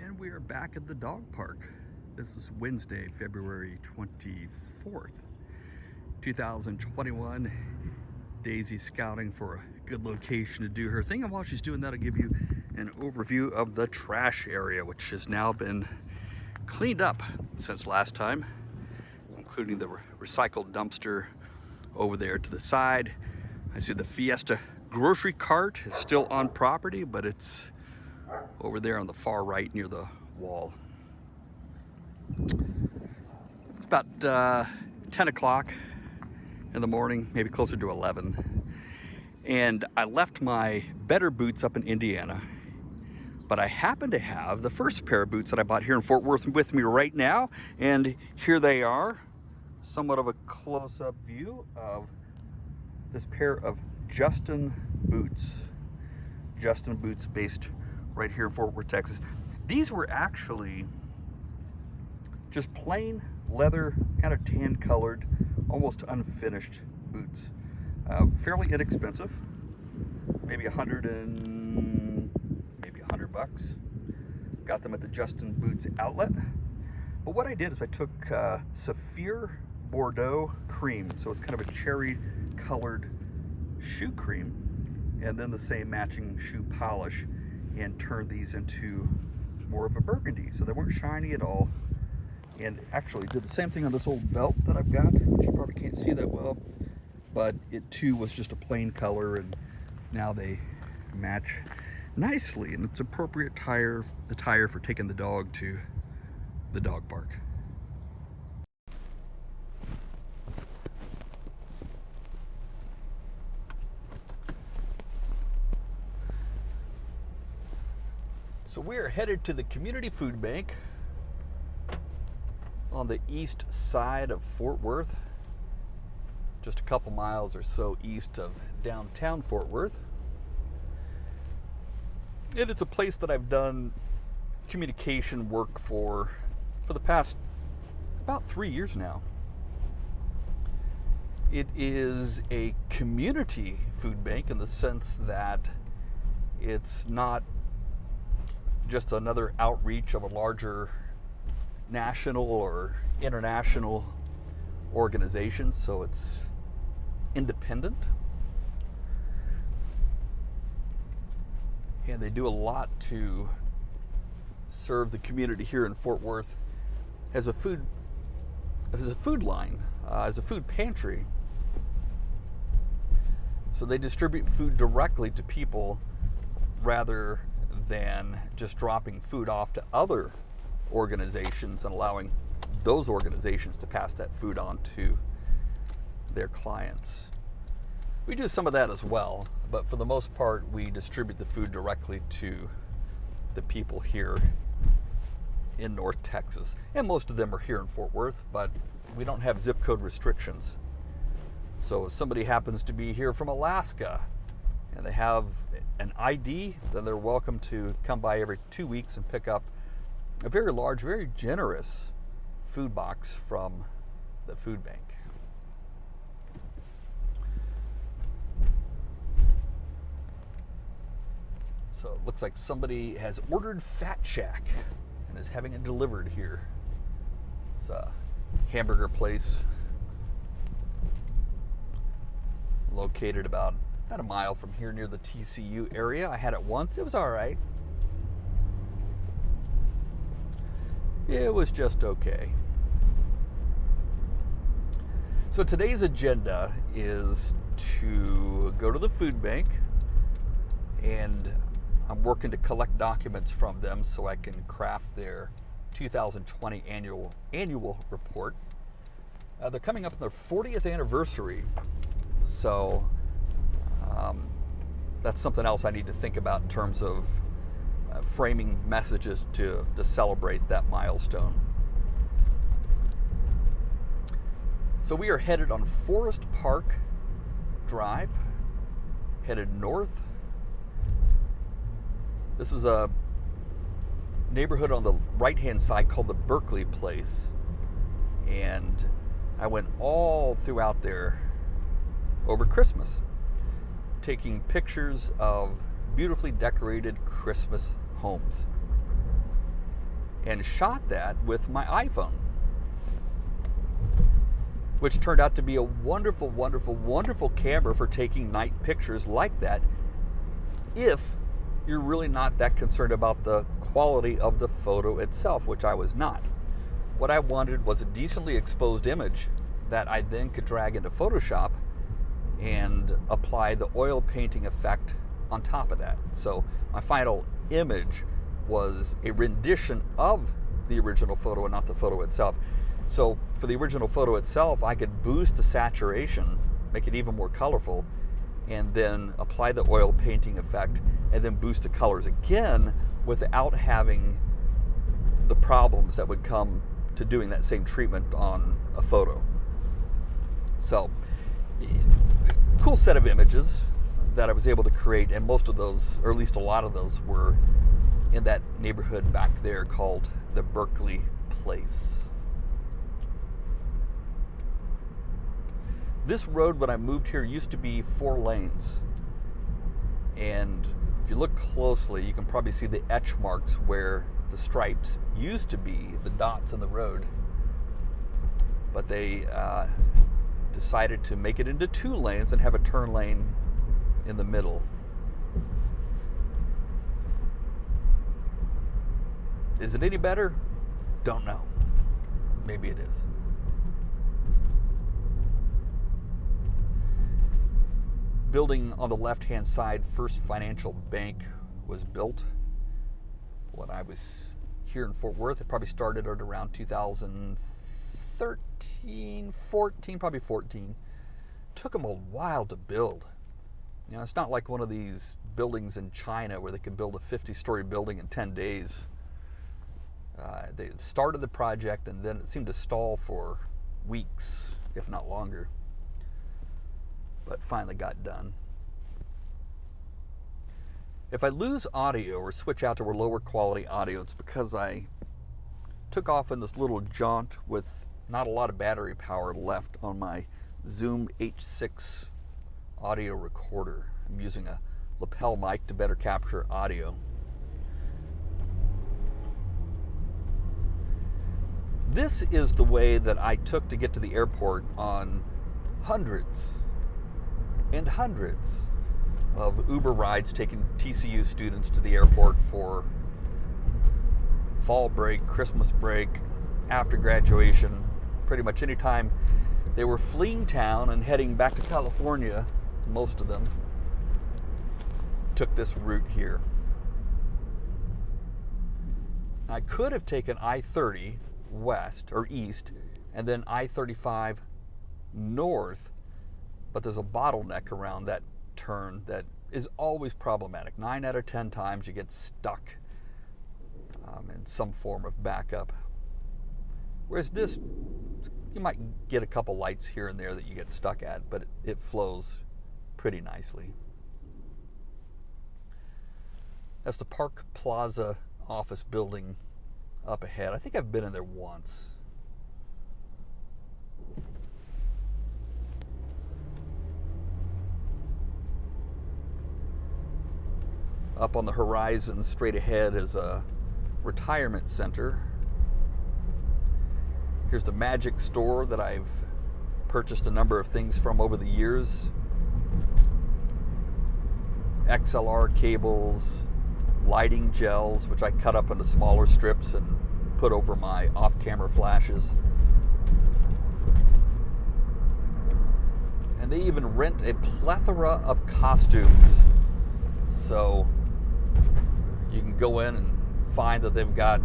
And we are back at the dog park. This is Wednesday, February 24th, 2021. Daisy scouting for a good location to do her thing, and while she's doing that, I'll give you an overview of the trash area, which has now been cleaned up since last time, including the recycled dumpster over there to the side. I see the Fiesta grocery cart is still on property, but it's over there on the far right near the wall. It's about 10 o'clock in the morning, maybe closer to 11. And I left my better boots up in Indiana, but I happen to have the first pair of boots that I bought here in Fort Worth with me right now. And here they are, somewhat of a close-up view of this pair of Justin boots. Justin boots based right here in Fort Worth, Texas. These were actually just plain leather, kind of tan colored, almost unfinished boots. Fairly inexpensive, maybe $100 bucks. Got them at the Justin Boots outlet. But what I did is I took Saphir Bordeaux cream, so it's kind of a cherry colored shoe cream, and then the same matching shoe polish, and turned these into more of a burgundy, so they weren't shiny at all. And actually did the same thing on this old belt that I've got, which you probably can't see that well, but it too was just a plain color, and now they match nicely, and it's appropriate attire for taking the dog to the dog park. So we are headed to the Community Food Bank on the east side of Fort Worth, just a couple miles or so east of downtown Fort Worth. And it's a place that I've done communication work for the past about 3 years now. It is a community food bank in the sense that it's not just another outreach of a larger national or international organization, so it's independent. And they do a lot to serve the community here in Fort Worth as a food line, as a food pantry. So they distribute food directly to people rather than just dropping food off to other organizations and allowing those organizations to pass that food on to their clients. We do some of that as well, but for the most part, we distribute the food directly to the people here in North Texas. And most of them are here in Fort Worth, but we don't have zip code restrictions. So if somebody happens to be here from Alaska and they have an ID, then they're welcome to come by every 2 weeks and pick up a very large, very generous food box from the food bank. So it looks like somebody has ordered Fat Shack and is having it delivered here. It's a hamburger place located about a mile from here near the TCU area. I had it once. It was all right. It was just okay. So today's agenda is to go to the food bank, and I'm working to collect documents from them so I can craft their 2020 annual report. They're coming up on their 40th anniversary, so that's something else I need to think about in terms of framing messages to celebrate that milestone. So we are headed on Forest Park Drive, headed north. This is a neighborhood on the right-hand side called the Berkeley Place, and I went all throughout there over Christmas, taking pictures of beautifully decorated Christmas homes. and shot that with my iPhone, which turned out to be a wonderful, wonderful, wonderful camera for taking night pictures like that, if you're really not that concerned about the quality of the photo itself, which I was not. What I wanted was a decently exposed image that I then could drag into Photoshop and apply the oil painting effect on top of that. So my final image was a rendition of the original photo and not the photo itself. So for the original photo itself, I could boost the saturation, make it even more colorful, and then apply the oil painting effect, and then boost the colors again without having the problems that would come to doing that same treatment on a photo. So, cool set of images that I was able to create, and most of those, or at least a lot of those, were in that neighborhood back there called the Berkeley Place. This road, when I moved here, used to be 4 lanes. And if you look closely, you can probably see the etch marks where the stripes used to be, the dots in the road. But they decided to make it into 2 lanes and have a turn lane in the middle. Is it any better? Don't know. Maybe it is. Building on the left-hand side, First Financial Bank was built when I was here in Fort Worth. It probably started at around 2013, 14, probably 14. Took them a while to build. You know, it's not like one of these buildings in China where they can build a 50-story building in 10 days. They started the project and then it seemed to stall for weeks, if not longer. But finally got done. If I lose audio or switch out to a lower quality audio, it's because I took off in this little jaunt with not a lot of battery power left on my Zoom H6 audio recorder. I'm using a lapel mic to better capture audio. This is the way that I took to get to the airport on hundreds and hundreds of Uber rides taking TCU students to the airport for fall break, Christmas break, after graduation. Pretty much any time they were fleeing town and heading back to California, most of them took this route here. I could have taken I-30 west or east and then I-35 north, but there's a bottleneck around that turn that is always problematic. 9 out of 10 times you get stuck in some form of backup. Whereas this, you might get a couple lights here and there that you get stuck at, but it flows pretty nicely. That's the Park Plaza office building up ahead. I think I've been in there once. Up on the horizon, straight ahead, is a retirement center. Here's the Magic store that I've purchased a number of things from over the years. XLR cables, lighting gels, which I cut up into smaller strips and put over my off-camera flashes. And they even rent a plethora of costumes. So you can go in and find that they've got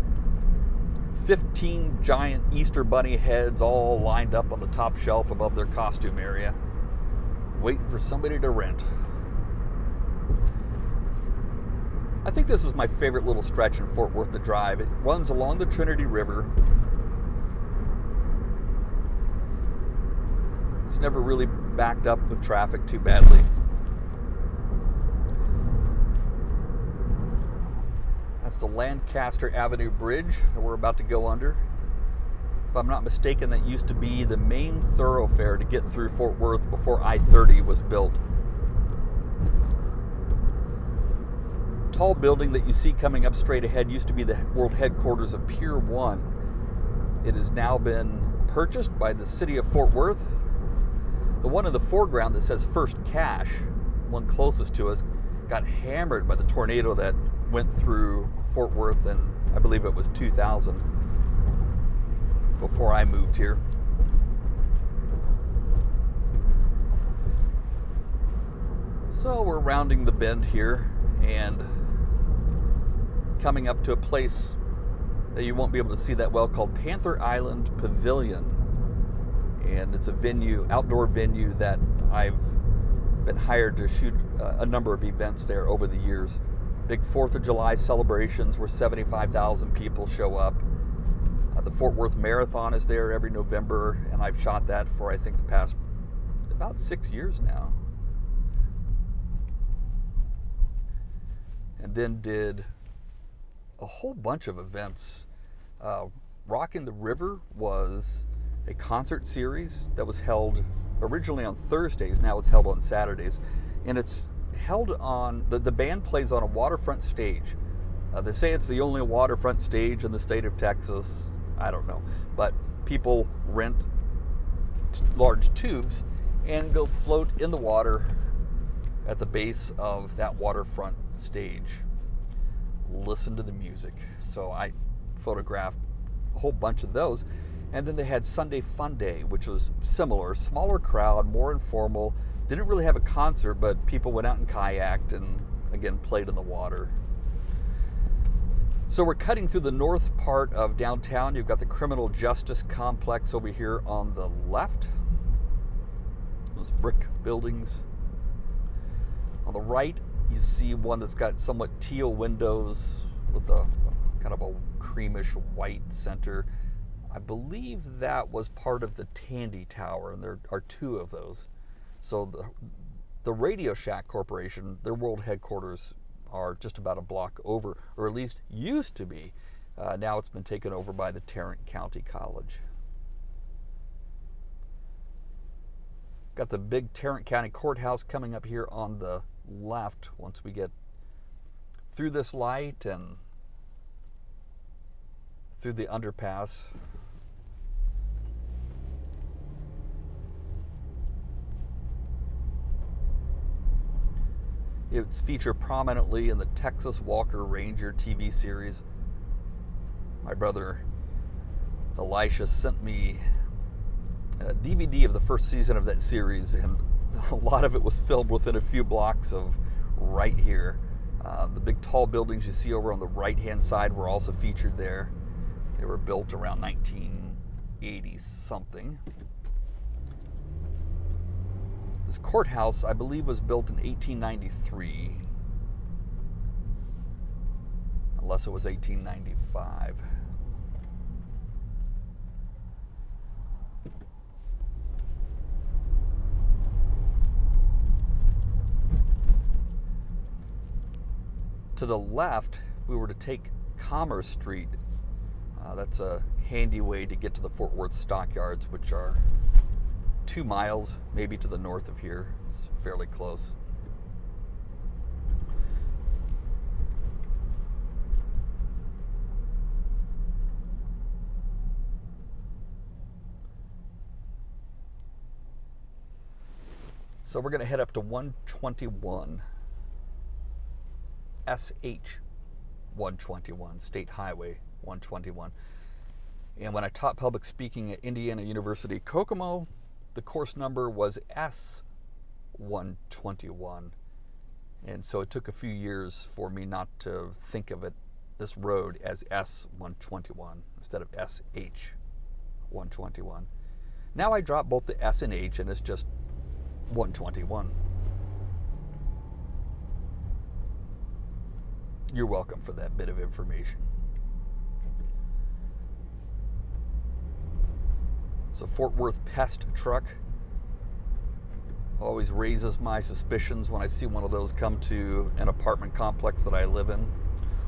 15 giant Easter bunny heads all lined up on the top shelf above their costume area, waiting for somebody to rent. I think this is my favorite little stretch in Fort Worth to drive. It runs along the Trinity River. It's never really backed up with traffic too badly. That's the Lancaster Avenue Bridge that we're about to go under. If I'm not mistaken, that used to be the main thoroughfare to get through Fort Worth before I-30 was built. tall building that you see coming up straight ahead used to be the world headquarters of Pier 1. It has now been purchased by the city of Fort Worth. The one in the foreground that says First Cash, one closest to us, got hammered by the tornado that went through Fort Worth in, I believe it was 2000, before I moved here. So we're rounding the bend here and coming up to a place that you won't be able to see that well called Panther Island Pavilion. And it's a venue, outdoor venue that I've been hired to shoot a number of events there over the years. Big 4th of July celebrations where 75,000 people show up. The Fort Worth Marathon is there every November, and I've shot that for I think the past about 6 years now. And then did a whole bunch of events. Rockin' the River was a concert series that was held originally on Thursdays. Now it's held on Saturdays. And it's held on, the band plays on a waterfront stage. They say it's the only waterfront stage in the state of Texas. I don't know. But people rent large tubes and go float in the water at the base of that waterfront stage. Listen to the music. So I photographed a whole bunch of those. And then they had Sunday Fun Day, which was similar, smaller crowd, more informal. Didn't really have a concert, but people went out and kayaked and again played in the water. So we're cutting through the north part of downtown. You've got the Criminal Justice Complex over here on the left. Those brick buildings. On the right, you see one that's got somewhat teal windows with a kind of a creamish white center. I believe that was part of the Tandy Tower, and there are two of those. So the Radio Shack Corporation, their world headquarters are just about a block over, or at least used to be. Now it's been taken over by the Tarrant County College. Got the big Tarrant County Courthouse coming up here on the left once we get through this light and through the underpass. It's featured prominently in the Texas Walker Ranger TV series. My brother Elisha sent me a DVD of the first season of that series, and a lot of it was filmed within a few blocks of right here. The big tall buildings you see over on the right-hand side were also featured there. They were built around 1980-something. This courthouse, I believe, was built in 1893, unless it was 1895. To the left, if we were to take Commerce Street, that's a handy way to get to the Fort Worth Stockyards, which are 2 miles maybe to the north of here. It's fairly close. So we're going to head up to 121 SH 121, State Highway 121. And when I taught public speaking at Indiana University Kokomo, the course number was S121. And so it took a few years for me not to think of this road as S121 instead of SH121. Now I drop both the S and H, and it's just 121. You're welcome for that bit of information. So Fort Worth pest truck always raises my suspicions when I see one of those come to an apartment complex that I live in.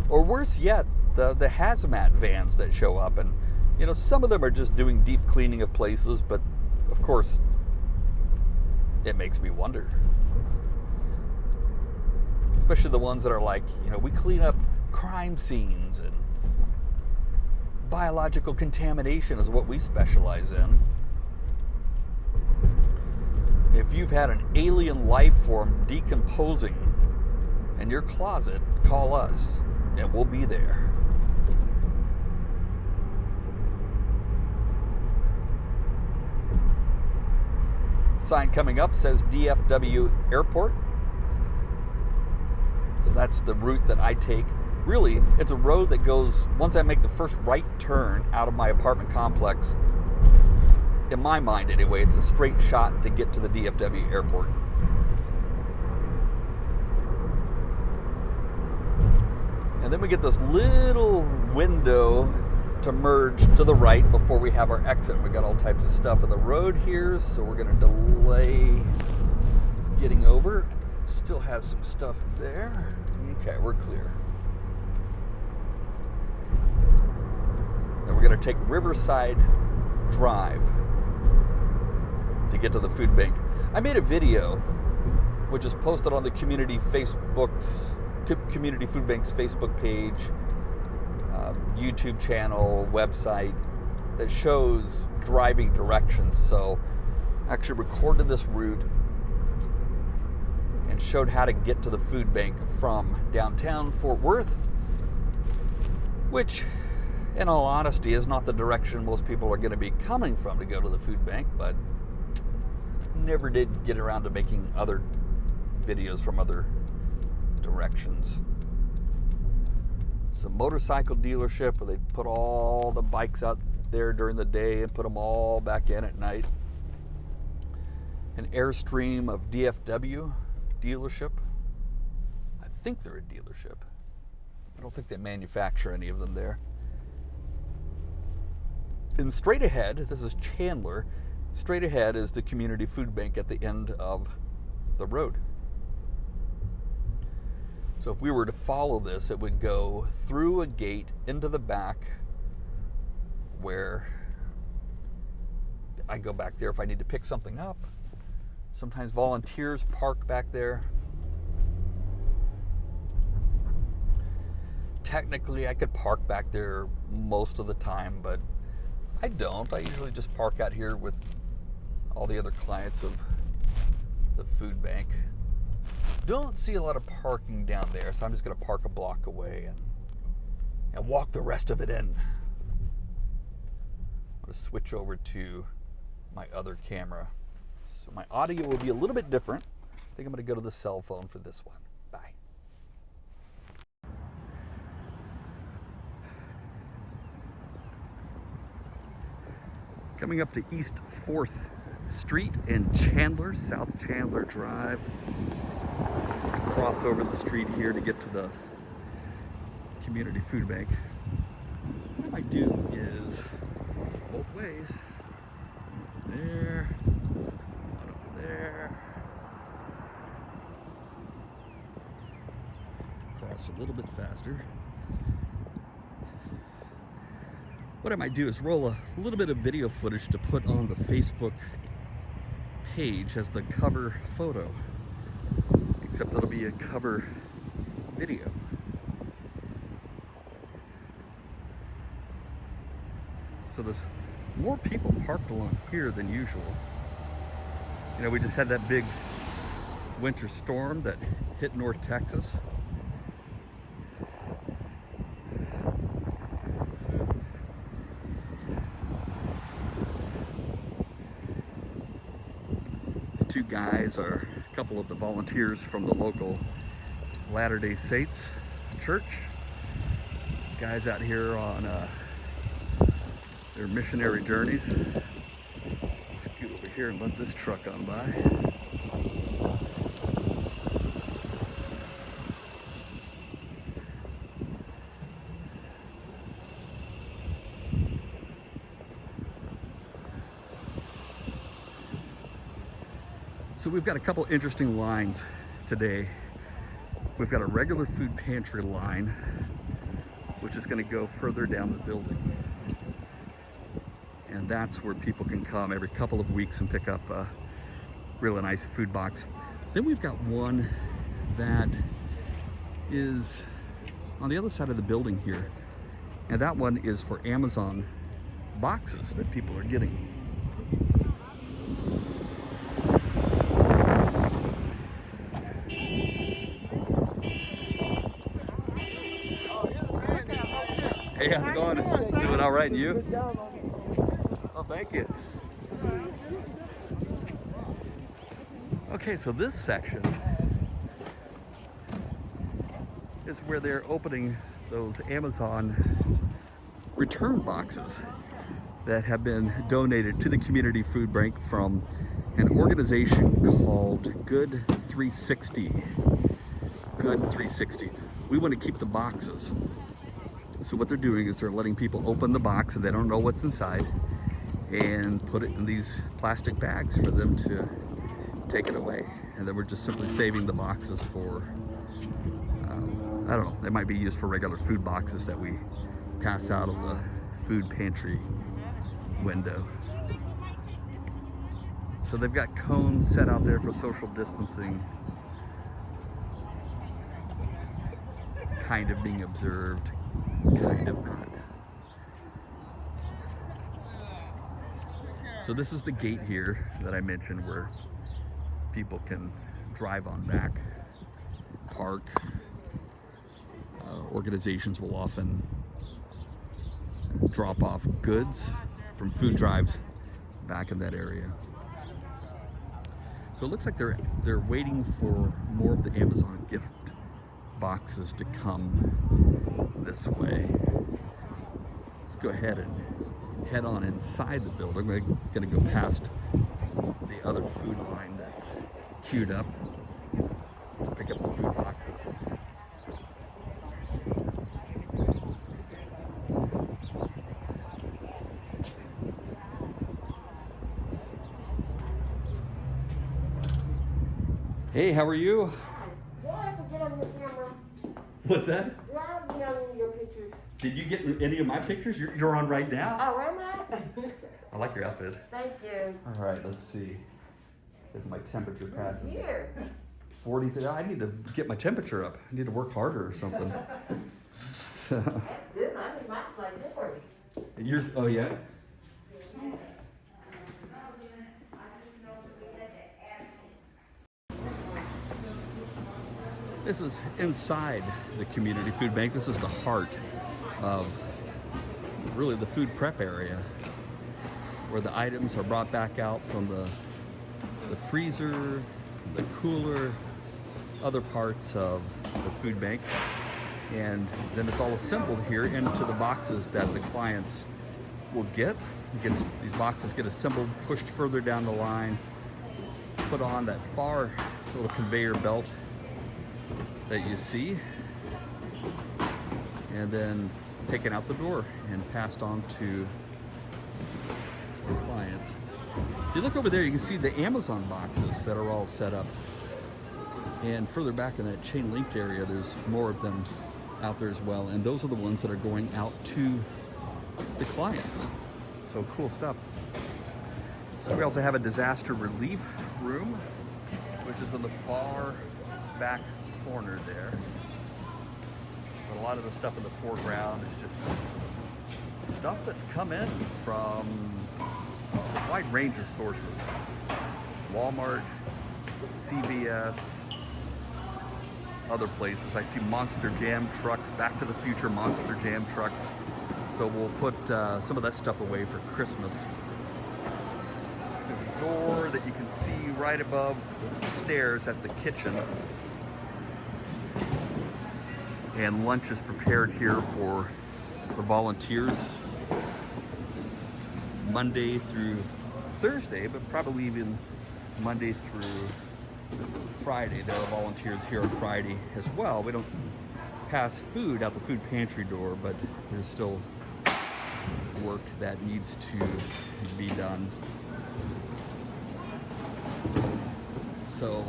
Or worse yet, the hazmat vans that show up, and some of them are just doing deep cleaning of places, but of course it makes me wonder. especially the ones that are like, we clean up crime scenes, and biological contamination is what we specialize in. If you've had an alien life form decomposing in your closet, call us and we'll be there. Sign coming up says DFW Airport. So that's the route that I take. Really, it's a road that goes, once I make the first right turn out of my apartment complex, in my mind anyway, it's a straight shot to get to the DFW Airport. And then we get this little window to merge to the right before we have our exit. We got all types of stuff in the road here, so we're going to delay getting over. Still has some stuff there. Okay, we're clear. And we're going to take Riverside Drive to get to the food bank. I made a video which is posted on the Community Food Bank's Facebook page, YouTube channel, website, that shows driving directions. So I actually recorded this route and showed how to get to the food bank from downtown Fort Worth, which, in all honesty, is not the direction most people are going to be coming from to go to the food bank, but never did get around to making other videos from other directions. It's a motorcycle dealership where they put all the bikes out there during the day and put them all back in at night. An Airstream of DFW dealership. I think they're a dealership. I don't think they manufacture any of them there. And straight ahead, this is Chandler, straight ahead is the Community Food Bank at the end of the road. So if we were to follow this, it would go through a gate into the back where I go back there if I need to pick something up. Sometimes volunteers park back there. Technically, I could park back there most of the time, but I don't. I usually just park out here with all the other clients of the food bank. Don't see a lot of parking down there, so I'm just going to park a block away and walk the rest of it in. I'm going to switch over to my other camera. So my audio will be a little bit different. I think I'm going to go to the cell phone for this one. Bye. Coming up to East 4th Street in Chandler, South Chandler Drive. Cross over the street here to get to the Community Food Bank. What I might do is both ways. There, one over there. Cross a little bit faster. What I might do is roll a little bit of video footage to put on the Facebook page as the cover photo, except it'll be a cover video. So there's more people parked along here than usual. We just had that big winter storm that hit North Texas. Two guys are a couple of the volunteers from the local Latter-day Saints church. Guys out here on their missionary journeys. Scoot over here and let this truck on by. So we've got a couple interesting lines today. We've got a regular food pantry line, which is going to go further down the building. And that's where people can come every couple of weeks and pick up a really nice food box. Then we've got one that is on the other side of the building here. And that one is for Amazon boxes that people are getting. Hey, how's it going? Doing all right, and you? Oh, thank you. Okay, so this section is where they're opening those Amazon return boxes that have been donated to the community food bank from an organization called Good 360. Good 360. We want to keep the boxes. So what they're doing is they're letting people open the box and they don't know what's inside and put it in these plastic bags for them to take it away. And then we're just simply saving the boxes for, I don't know, they might be used for regular food boxes that we pass out of the food pantry window. So they've got cones set out there for social distancing, kind of being observed, kind of not. So this is the gate here that I mentioned where people can drive on back, park. Organizations will often drop off goods from food drives back in that area. So it looks like they're waiting for more of the Amazon gift boxes to come this way. Let's go ahead and head on inside the building. We're going to go past the other food line that's queued up to pick up the food boxes. Hey, how are you? Do I have to get on your camera? What's that? Do I have to get on your pictures? Did you get any of my pictures? You're on right now. Oh, am I? I like your outfit. Thank you. All right, let's see if my temperature passes. Here. 43. I need to get my temperature up. I need to work harder or something. That's good. I think mine's like yours. Yours? Oh yeah. This is inside the community food bank. This is the heart of really the food prep area where the items are brought back out from the freezer, the cooler, other parts of the food bank. And then it's all assembled here into the boxes that the clients will get. These boxes get assembled, pushed further down the line, put on that far little conveyor belt that you see, and then taken out the door and passed on to the clients. If you look over there, you can see the Amazon boxes that are all set up. And further back in that chain linked area, there's more of them out there as well. And those are the ones that are going out to the clients. So cool stuff. We also have a disaster relief room, which is in the far back corner there. But a lot of the stuff in the foreground is just stuff that's come in from a wide range of sources. Walmart, CVS, other places. I see Monster Jam trucks, Back to the Future Monster Jam trucks. So we'll put some of that stuff away for Christmas. There's a door that you can see right above the stairs. That's the kitchen. And lunch is prepared here for the volunteers Monday through Thursday, but probably even Monday through Friday. There are volunteers here on Friday as well. We don't pass food out the food pantry door, but there's still work that needs to be done. So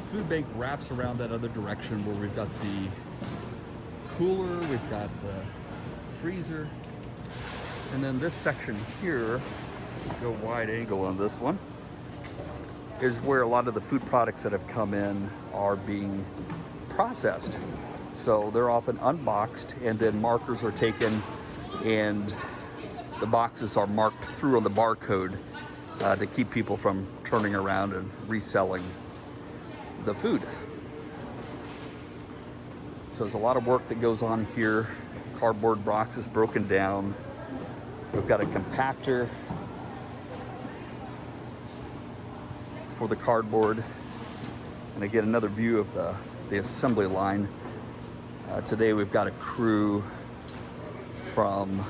food bank wraps around that other direction where we've got the cooler, we've got the freezer, and then this section here, go wide angle on this one, is where a lot of the food products that have come in are being processed. So they're often unboxed, and then markers are taken, and the boxes are marked through on the barcode to keep people from turning around and reselling the food. So there's a lot of work that goes on here. Cardboard boxes broken down. We've got a compactor for the cardboard. And I get another view of the assembly line. Today we've got a crew from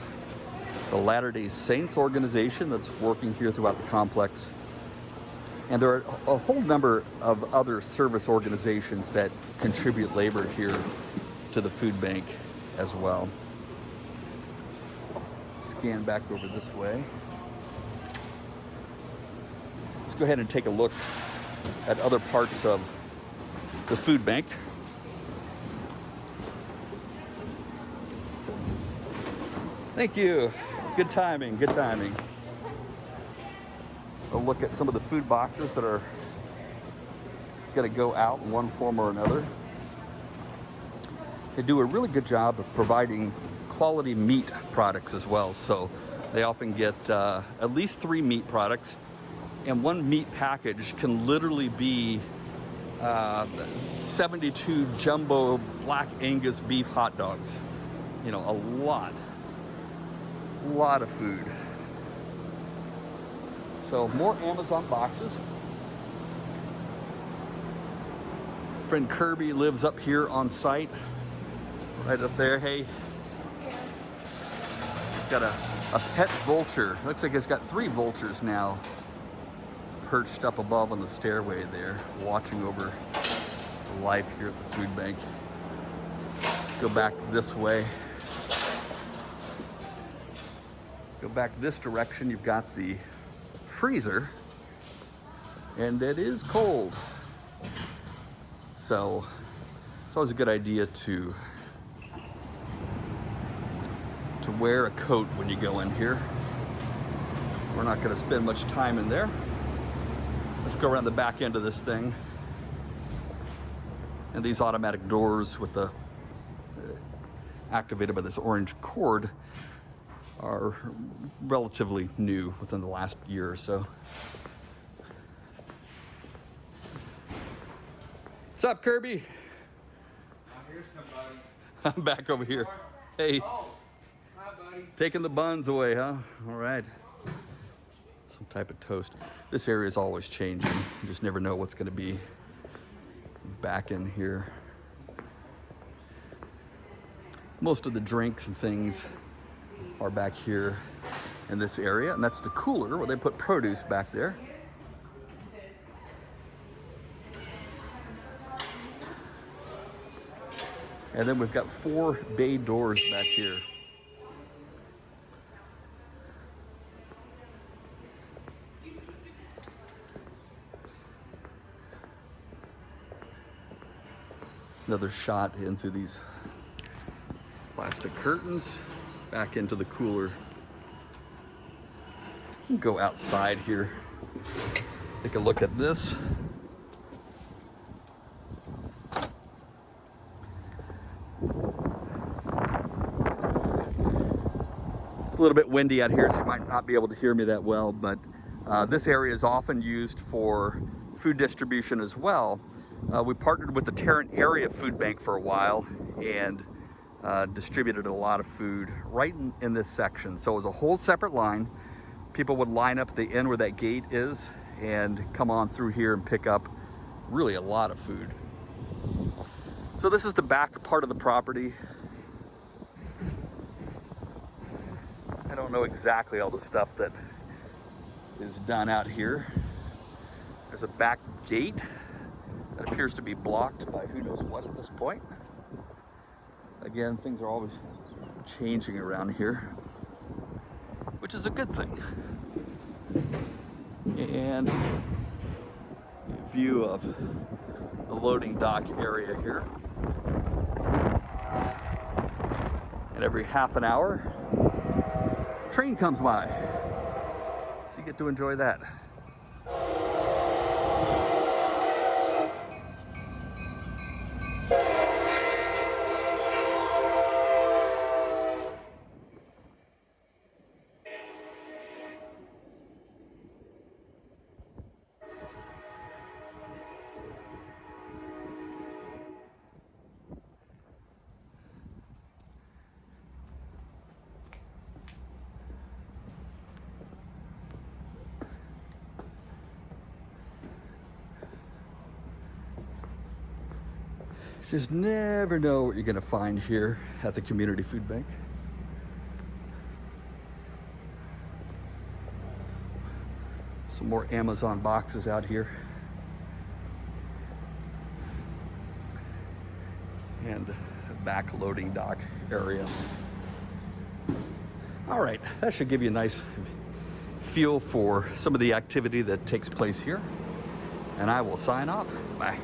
the Latter-day Saints organization that's working here throughout the complex. And there are a whole number of other service organizations that contribute labor here to the food bank as well. Scan back over this way. Let's go ahead and take a look at other parts of the food bank. Thank you. Good timing, good timing. A look at some of the food boxes that are going to go out in one form or another. They do a really good job of providing quality meat products as well. So they often get at least 3 meat products, and one meat package can literally be 72 jumbo black Angus beef hot dogs. You know, a lot of food. So more Amazon boxes. Friend Kirby lives up here on site, right up there. Hey, he's got a pet vulture. Looks like it's got 3 vultures now perched up above on the stairway there, watching over life here at the food bank. Go back this way. Go back this direction, you've got the freezer, and it is cold. So it's always a good idea to wear a coat when you go in here. We're not going to spend much time in there. Let's go around the back end of this thing. And these automatic doors with the activated by this orange cord are relatively new within the last year or so. What's up, Kirby? I'm here, somebody. I'm back over here. Hey. Oh, hi, buddy. Taking the buns away, huh? All right. Some type of toast. This area is always changing. You just never know what's going to be back in here. Most of the drinks and things are back here in this area, and that's the cooler where they put produce back there. And then we've got 4 bay doors back here. Another shot in through these plastic curtains, back into the cooler. Go outside here, take a look at this. It's a little bit windy out here, so you might not be able to hear me that well, but this area is often used for food distribution as well. We partnered with the Tarrant Area Food Bank for a while and distributed a lot of food right in this section. So it was a whole separate line. People would line up at the end where that gate is and come on through here and pick up really a lot of food. So this is the back part of the property. I don't know exactly all the stuff that is done out here. There's a back gate that appears to be blocked by who knows what at this point. Again, things are always changing around here, which is a good thing. And a view of the loading dock area here. And every half an hour, train comes by. So you get to enjoy that. Just never know what you're going to find here at the community food bank. Some more Amazon boxes out here. And a back loading dock area. All right, that should give you a nice feel for some of the activity that takes place here. And I will sign off. Bye.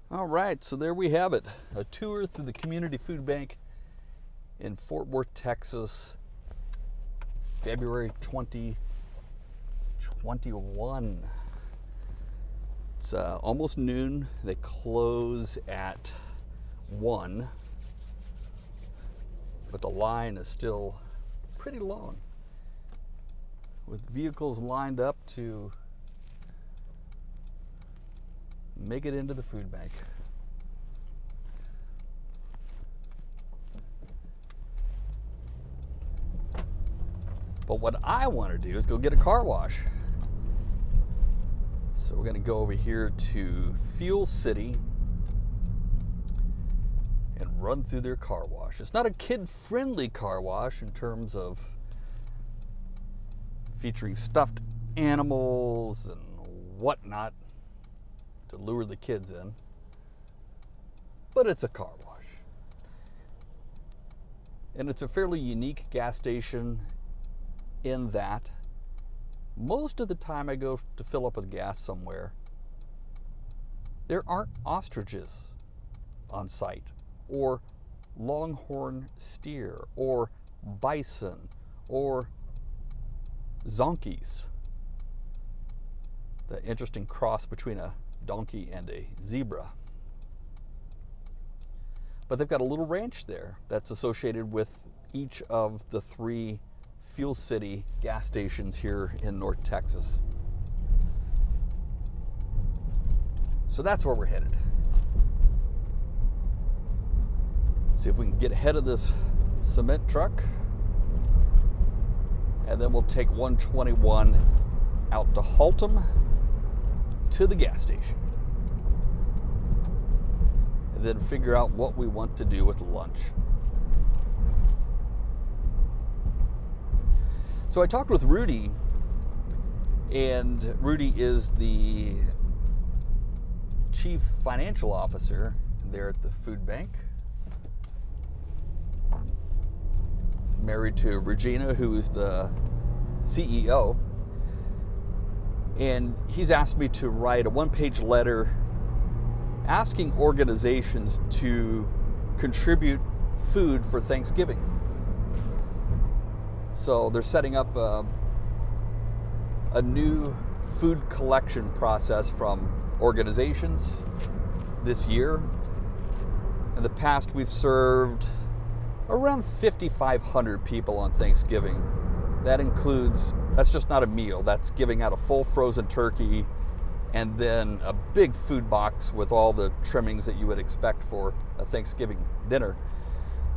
All right, so there we have it. A tour through the community food bank in Fort Worth, Texas, February 2021. It's almost noon. They close at 1, but the line is still pretty long, with vehicles lined up to make it into the food bank. But what I want to do is go get a car wash. So we're going to go over here to Fuel City and run through their car wash. It's not a kid-friendly car wash in terms of featuring stuffed animals and whatnot to lure the kids in, but it's a car wash. And it's a fairly unique gas station in that most of the time I go to fill up with gas somewhere, there aren't ostriches on site, or longhorn steer, or bison, or zonkies. The interesting cross between a donkey and a zebra. But they've got a little ranch there that's associated with each of the 3 Fuel City gas stations here in North Texas. So that's where we're headed. See if we can get ahead of this cement truck, and then we'll take 121 out to Haltom to the gas station, and then figure out what we want to do with lunch. So I talked with Rudy, and Rudy is the chief financial officer there at the food bank. Married to Regina, who is the CEO. And he's asked me to write a 1-page letter asking organizations to contribute food for Thanksgiving. So they're setting up a new food collection process from organizations this year. In the past, we've served around 5,500 people on Thanksgiving. That includes, that's just not a meal, that's giving out a full frozen turkey and then a big food box with all the trimmings that you would expect for a Thanksgiving dinner.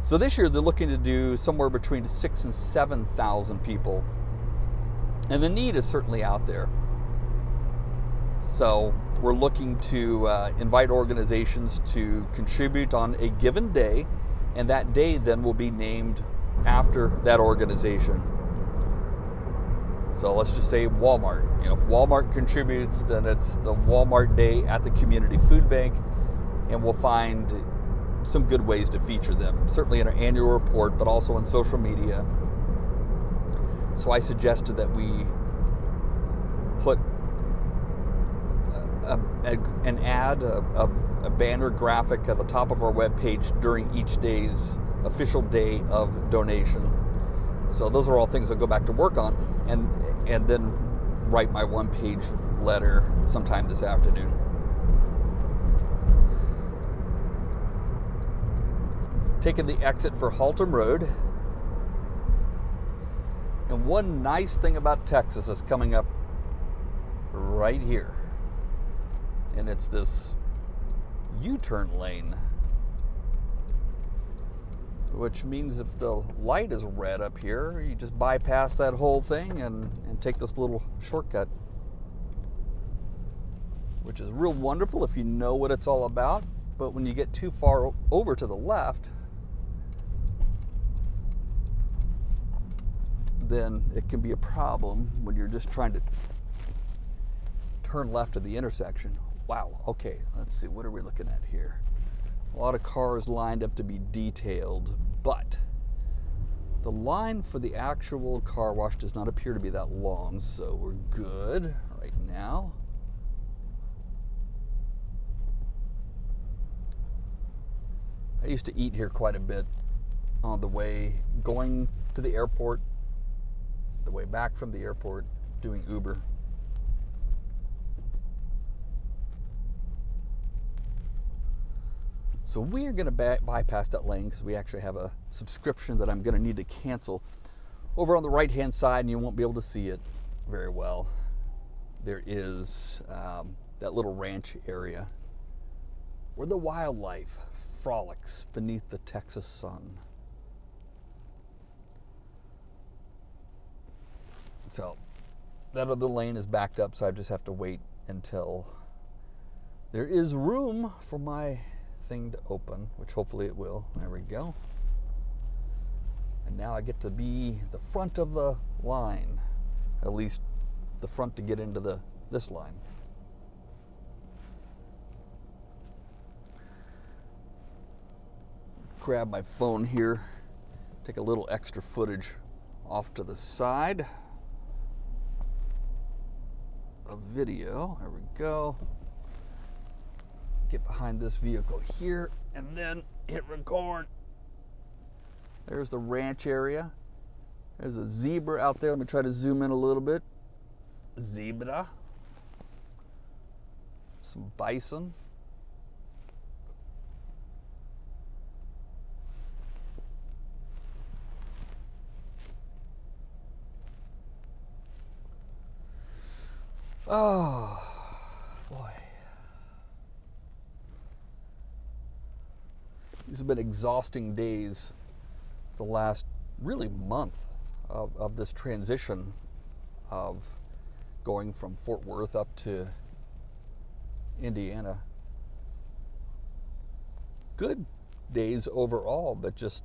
So this year they're looking to do somewhere between 6,000 and 7,000 people. And the need is certainly out there. So we're looking to invite organizations to contribute on a given day, and that day then will be named after that organization. So let's just say Walmart. You know, if Walmart contributes, then it's the Walmart Day at the Community Food Bank, and we'll find some good ways to feature them, certainly in our annual report, but also on social media. So I suggested that we put an ad, a banner graphic at the top of our webpage during each day's official day of donation. So those are all things I'll go back to work on, and then write my 1-page letter sometime this afternoon. Taking the exit for Haltom Road. And one nice thing about Texas is coming up right here. And it's this U-turn lane, which means if the light is red up here, you just bypass that whole thing and take this little shortcut, which is real wonderful if you know what it's all about. But when you get too far over to the left, then it can be a problem when you're just trying to turn left at the intersection. Wow, okay, let's see, what are we looking at here? A lot of cars lined up to be detailed, but the line for the actual car wash does not appear to be that long, so we're good right now. I used to eat here quite a bit on the way going to the airport, the way back from the airport, doing Uber. So we are going to bypass that lane because we actually have a subscription that I'm going to need to cancel. Over on the right hand side, and you won't be able to see it very well, there is that little ranch area where the wildlife frolics beneath the Texas sun. So that other lane is backed up, so I just have to wait until there is room for my thing to open, which hopefully it will. There we go. And now I get to be the front of the line, at least the front to get into this line. Grab my phone here, take a little extra footage off to the side of video. There we go. Get behind this vehicle here and then hit record. There's the ranch area. There's a zebra out there. Let me try to zoom in a little bit. Zebra. Some bison. Oh, boy. These have been exhausting days, the last really month of this transition of going from Fort Worth up to Indiana. Good days overall, but just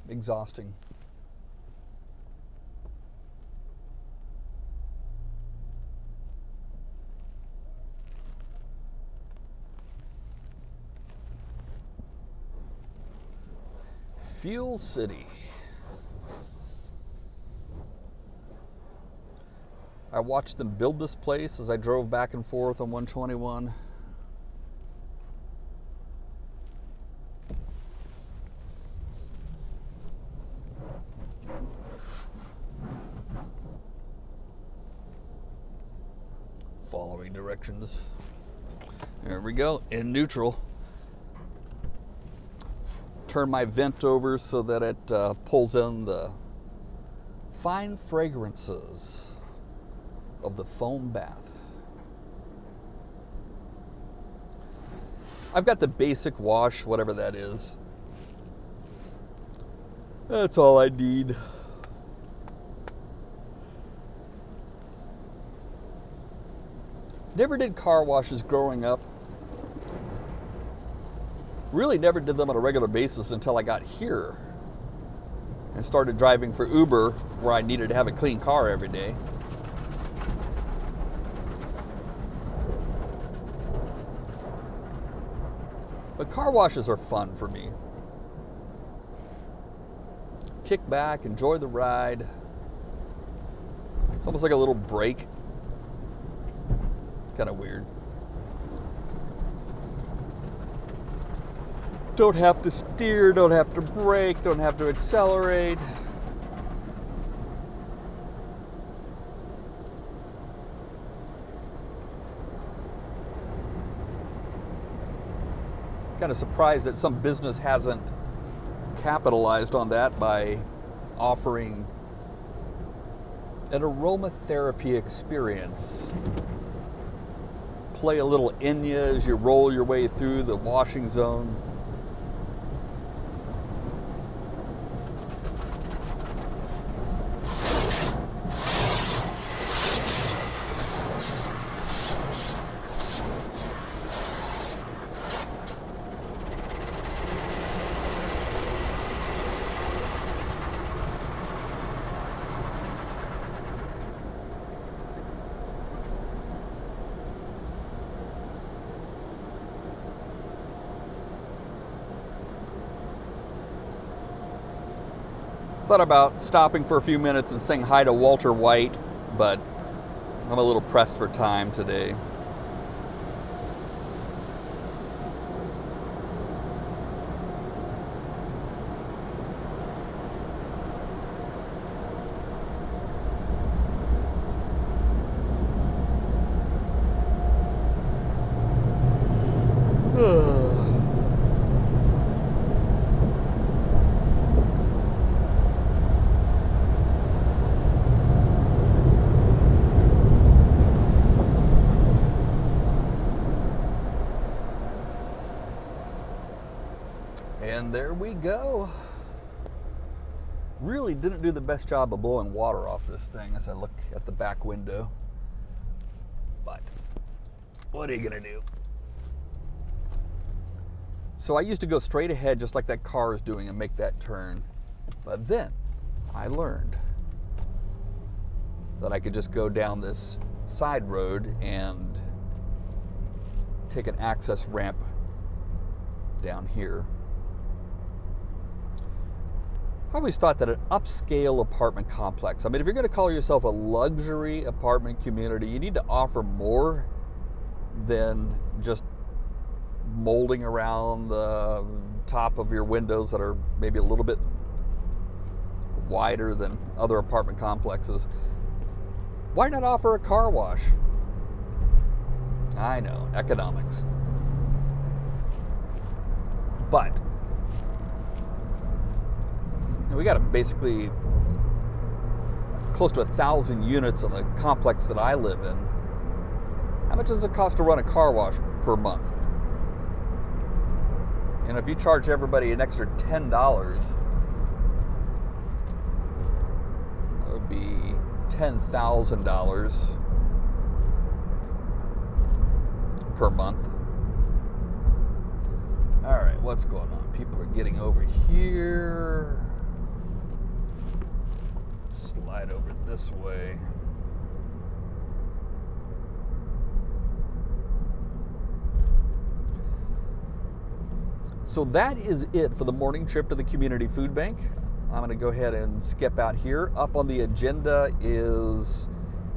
exhausting. Fuel City. I watched them build this place as I drove back and forth on 121. Following directions. There we go, in neutral. Turn my vent over so that it pulls in the fine fragrances of the foam bath. I've got the basic wash, whatever that is. That's all I need. Never did car washes growing up. Really never did them on a regular basis until I got here and started driving for Uber, where I needed to have a clean car every day. But car washes are fun for me. Kick back, enjoy the ride. It's almost like a little break. Kind of weird. Don't have to steer, don't have to brake, don't have to accelerate. Kind of surprised that some business hasn't capitalized on that by offering an aromatherapy experience. Play a little Enya as you roll your way through the washing zone. Thought about stopping for a few minutes and saying hi to Walter White, but I'm a little pressed for time today. And there we go. Really didn't do the best job of blowing water off this thing as I look at the back window. But what are you gonna do? So I used to go straight ahead just like that car is doing and make that turn. But then I learned that I could just go down this side road and take an access ramp down here. I always thought that an upscale apartment complex, I mean, if you're going to call yourself a luxury apartment community, you need to offer more than just molding around the top of your windows that are maybe a little bit wider than other apartment complexes. Why not offer a car wash? I know, economics. But we got basically close to 1,000 units in the complex that I live in. How much does it cost to run a car wash per month? And if you charge everybody an extra $10, that would be $10,000 per month. All right, what's going on? People are getting over here. Slide over this way. So that is it for the morning trip to the community food bank. I'm going to go ahead and skip out here. Up on the agenda is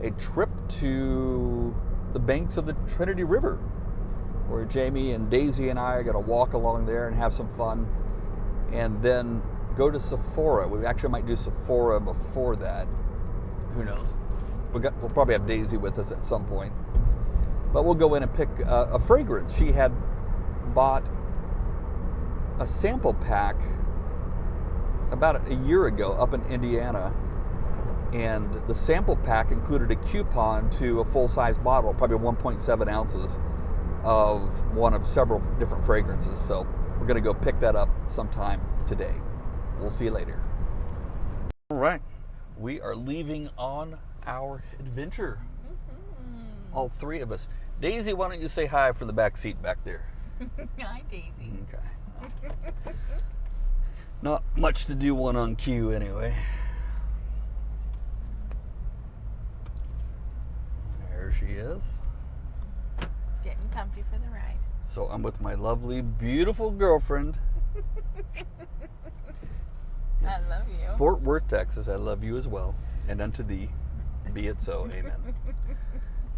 a trip to the banks of the Trinity River, where Jamie and Daisy and I are going to walk along there and have some fun, and then go to Sephora. We actually might do Sephora before that. Who knows? We'll probably have Daisy with us at some point. But we'll go in and pick a fragrance. She had bought a sample pack about a year ago up in Indiana. And the sample pack included a coupon to a full-size bottle, probably 1.7 ounces of one of several different fragrances. So we're going to go pick that up sometime today. We'll see you later. All right, we are leaving on our adventure. Mm-hmm. All three of us. Daisy, why don't you say hi from the back seat back there? Hi, Daisy. Okay. Not much to do one on cue anyway. There she is. Getting comfy for the ride. So I'm with my lovely, beautiful girlfriend. I love you. Fort Worth, Texas. I love you as well. And unto thee, be it so. Amen.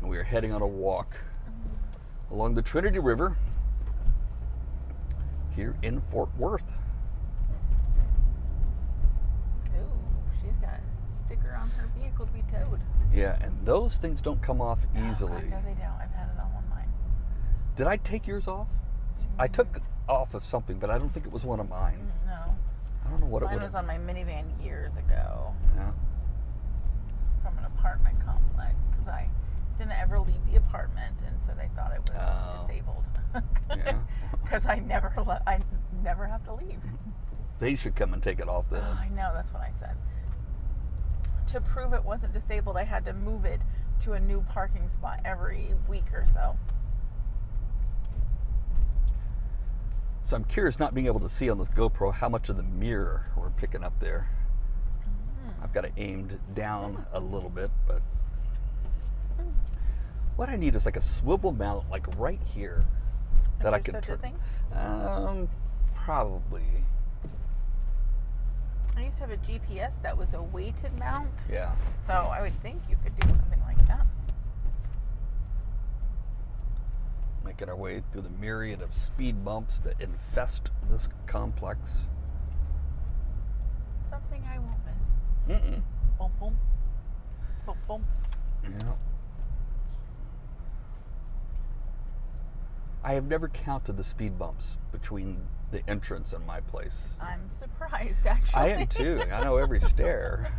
And we are heading on a walk along the Trinity River here in Fort Worth. Ooh, she's got a sticker on her vehicle to be towed. Yeah, and those things don't come off easily. Oh, God, no, they don't. I've had it all on mine. Did I take yours off? I took off of something, but I don't think it was one of mine. No. I don't know what it was. Mine was on my minivan years ago. Yeah. From an apartment complex, because I didn't ever leave the apartment, and so they thought I was disabled. Yeah. Because I never have to leave. They should come and take it off then. Oh, I know, that's what I said. To prove it wasn't disabled, I had to move it to a new parking spot every week or so. So I'm curious, not being able to see on this GoPro, how much of the mirror we're picking up there. I've got it aimed down a little bit, but what I need is like a swivel mount, like right here, that I Is could there such turn. a thing? Probably. I used to have a GPS that was a weighted mount, Yeah. so I would think you could do something like that. Making our way through the myriad of speed bumps that infest this complex. Something I won't miss. Mm-mm. Boom, boom. Boom, boom. Yeah. I have never counted the speed bumps between the entrance and my place. I'm surprised, actually. I am too. I know every stair.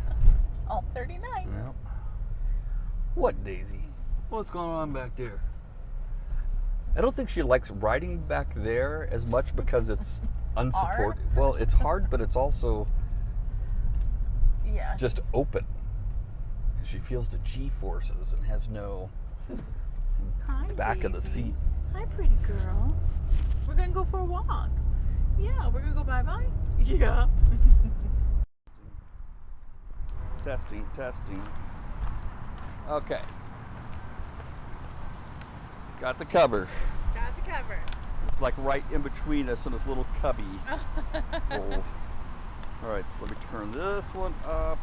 All 39. Yep. What, Daisy? What's going on back there? I don't think she likes riding back there as much because it's unsupported. hard? Well, it's hard, but it's also Yeah. just open. She feels the G-forces and has no Hi, back of the Daisy. seat. Hi, pretty girl. We're gonna go for a walk. Yeah, we're gonna go bye-bye. Yeah. Testing, testing. Okay. Got the cover. Got the cover. It's like right in between us in this little cubby. Oh. All right, so let me turn this one up.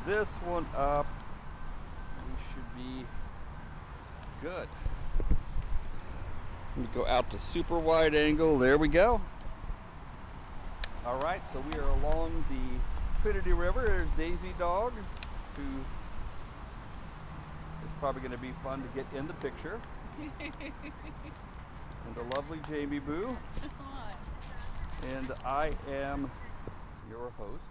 This one up. We should be good. Let me go out to super wide angle. There we go. All right, so we are along the Trinity River. There's Daisy Dog, who is probably going to be fun to get in the picture. And the lovely Jamie Boo. And I am your host,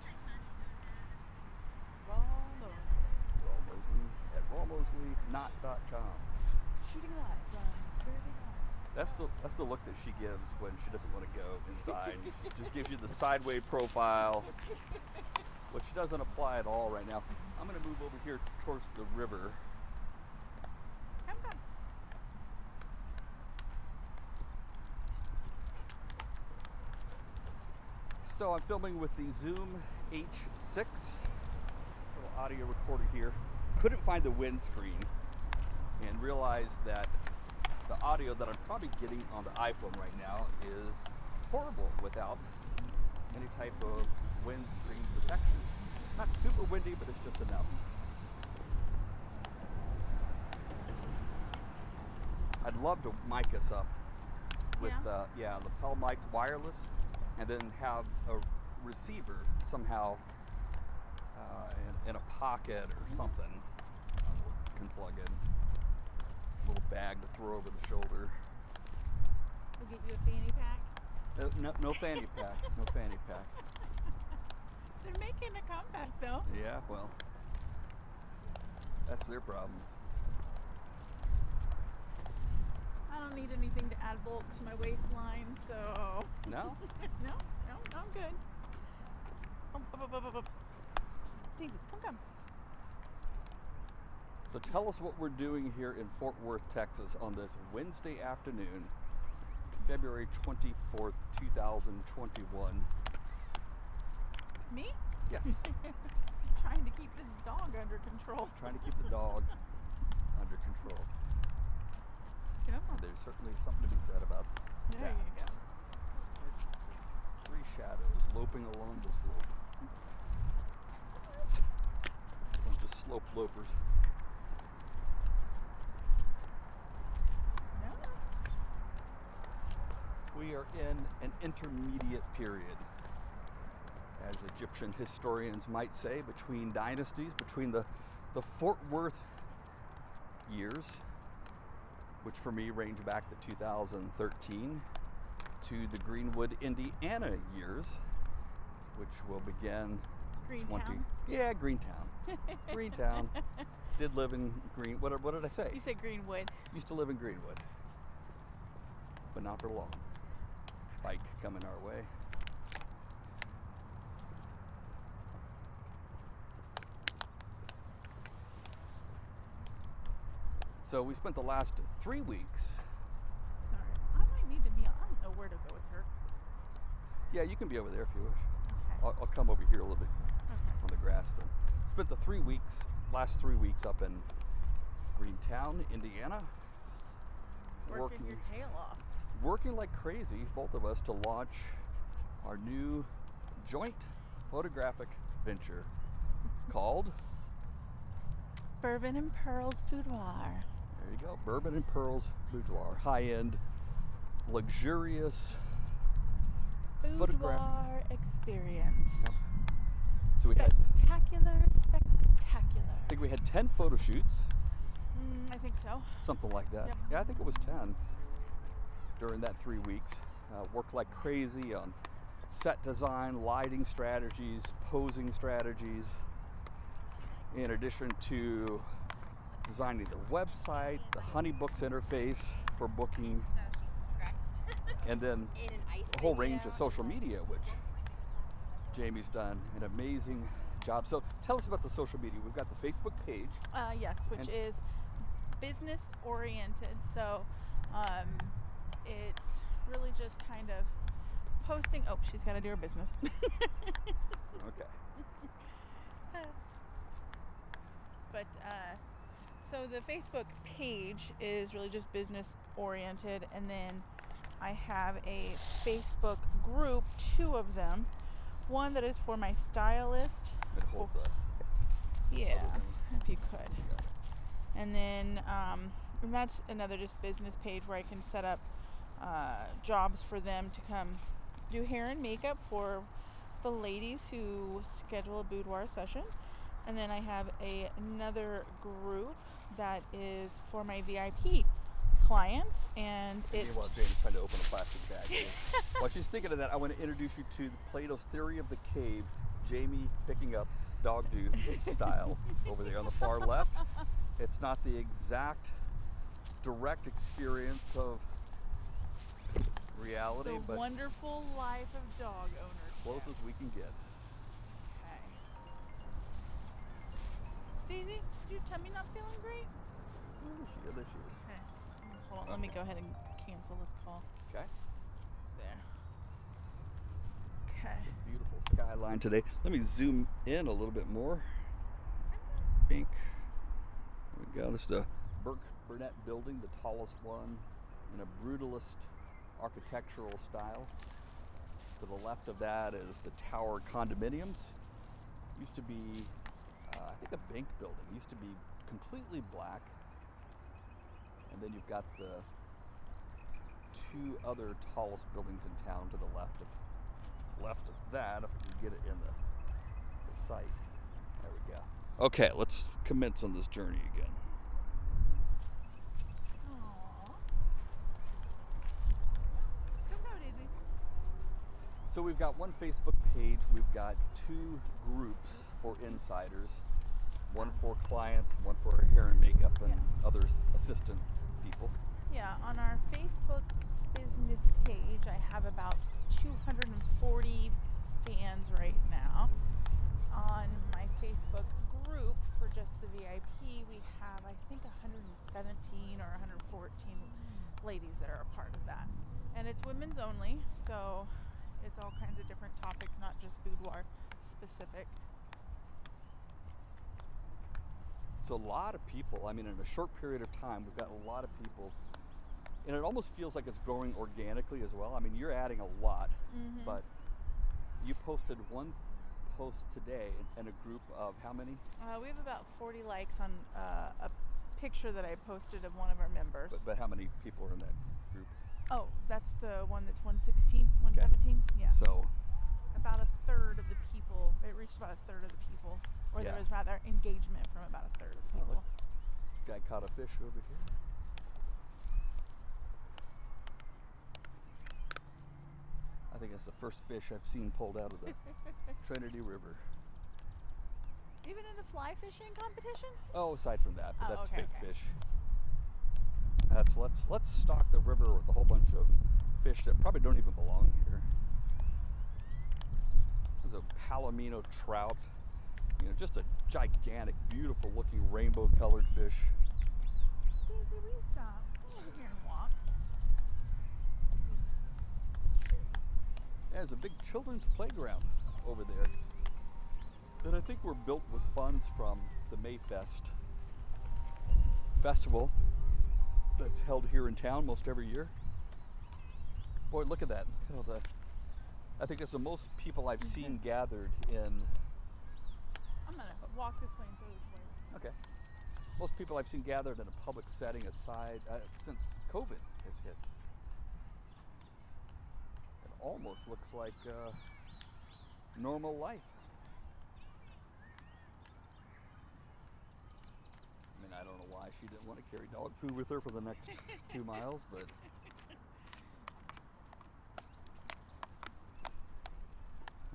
Raw Mosley at rawmosley.com. Shooting live. That's the look that she gives when she doesn't want to go inside. She just gives you the sideways profile, which doesn't apply at all right now. I'm going to move over here towards the river. Come, come. So I'm filming with the Zoom H6, little audio recorder here. Couldn't find the windscreen and realized that the audio that I'm probably getting on the iPhone right now is horrible without any type of windscreen protection. Not super windy, but it's just enough. I'd love to mic us up with lapel mics, wireless, and then have a receiver somehow in a pocket or something can plug in. A little bag to throw over the shoulder. We'll get you a fanny pack. No fanny pack. No fanny pack. They're making a comeback, though. Yeah, well, that's their problem. I don't need anything to add bulk to my waistline, so. No? No, I'm good. Daisy, come. So tell us what we're doing here in Fort Worth, Texas on this Wednesday afternoon, February 24th, 2021. Me? Yes. Trying to keep this dog under control. Trying to keep the dog under control. Come on. There's certainly something to be said about There that. you go. Three shadows loping along the slope. Bunch of slope lopers. We are in an intermediate period, as Egyptian historians might say, between dynasties, between the Fort Worth years, which for me range back to 2013, to the Greenwood, Indiana years, which will begin Greentown? Greentown. Greentown. Did live in what did I say? You said Greenwood. Used to live in Greenwood, but not for long. Bike coming our way. So we spent the last 3 weeks. Sorry. I might need to be. I don't know where to go with her. Yeah, you can be over there if you wish. Okay. I'll come over here a little bit Okay. on the grass then. Spent the last 3 weeks up in Greentown, Indiana. Working your tail off. Working like crazy, both of us, to launch our new joint photographic venture called, Bourbon and Pearls Boudoir. there you go, Bourbon and Pearls Boudoir. High-end, luxurious photograph. Boudoir experience. Yep. So we had, Spectacular. I think we had 10 photo shoots, I think so. something like that. Yep. Yeah, I think it was 10 during that 3 weeks. Worked like crazy on set design, lighting strategies, posing strategies, in addition to designing the website, the Honeybooks interface for booking, So she's stressed. and then In an ice a whole range video. of social media, which Jamie's done an amazing job. So tell us about the social media. We've got the Facebook page. Yes, which And- is business oriented. So it's really just kind of posting. Oh, she's got to do her business. Okay. But so the Facebook page is really just business oriented, and then I have a Facebook group, 2 of them. One that is for my stylist. And hold the Yeah, other if you could. And then and that's another just business page where I can set up jobs for them to come do hair and makeup for the ladies who schedule a boudoir session. And then I have another group that is for my VIP clients, and it Meanwhile, Jamie's trying to open a plastic bag. While she's thinking of that, I want to introduce you to Plato's Theory of the Cave. Jamie picking up dog do style over there on the far left. It's not the exact direct experience of reality, the but wonderful life of dog ownership. close as we can get. Okay. Daisy, is your tummy not feeling great? There she is. Okay. Hold on, let me go ahead and cancel this call. Okay. There. Okay. Beautiful skyline today. Let me zoom in a little bit more. Pink. There we go. This is the Burke Burnett building, the tallest one in a brutalist architectural style. To the left of that is the Tower condominiums. Used to be, I think, a bank building. Used to be completely black. And then you've got the 2 other tallest buildings in town to the left of that, if we can get it in the site. There we go. Okay, let's commence on this journey again. Aww. Go, Daisy. So we've got one Facebook page, we've got 2 groups for insiders, one for clients, one for hair and makeup and other assistant people. Yeah, on our Facebook business page, I have about 240 fans right now. On my Facebook group for just the VIP, we have, I think, 117 or 114 ladies that are a part of that. And it's women's only, so it's all kinds of different topics, not just boudoir specific. So a lot of people, I mean, in a short period of time, we've got a lot of people, and it almost feels like it's growing organically as well. I mean, you're adding a lot, but you posted one post today in a group of how many? We have about 40 likes on a picture that I posted of one of our members. But how many people are in that group? Oh, that's the one that's 116, 117? Yeah. So, About a third of the people, it reached about a third of the people, or Yeah. there was rather engagement from about a third of the oh, people. look, this guy caught a fish over here. I think that's the first fish I've seen pulled out of the Trinity River. Even in the fly fishing competition? Oh, aside from that, but Oh, that's okay, fake okay. fish. Let's stock the river with a whole bunch of fish that probably don't even belong here. There's a palomino trout, just a gigantic, beautiful looking rainbow colored fish. Daisy, will you stop? Come over here and walk. There's a big children's playground over there that I think were built with funds from the Mayfest festival that's held here in town most every year. Boy, look at that. Look at all the I think that's the most people I've seen gathered in. I'm gonna walk this way and go this way. Okay. Most people I've seen gathered in a public setting aside since COVID has hit. It almost looks like normal life. I mean, I don't know why she didn't want to carry dog food with her for the next 2 miles, but.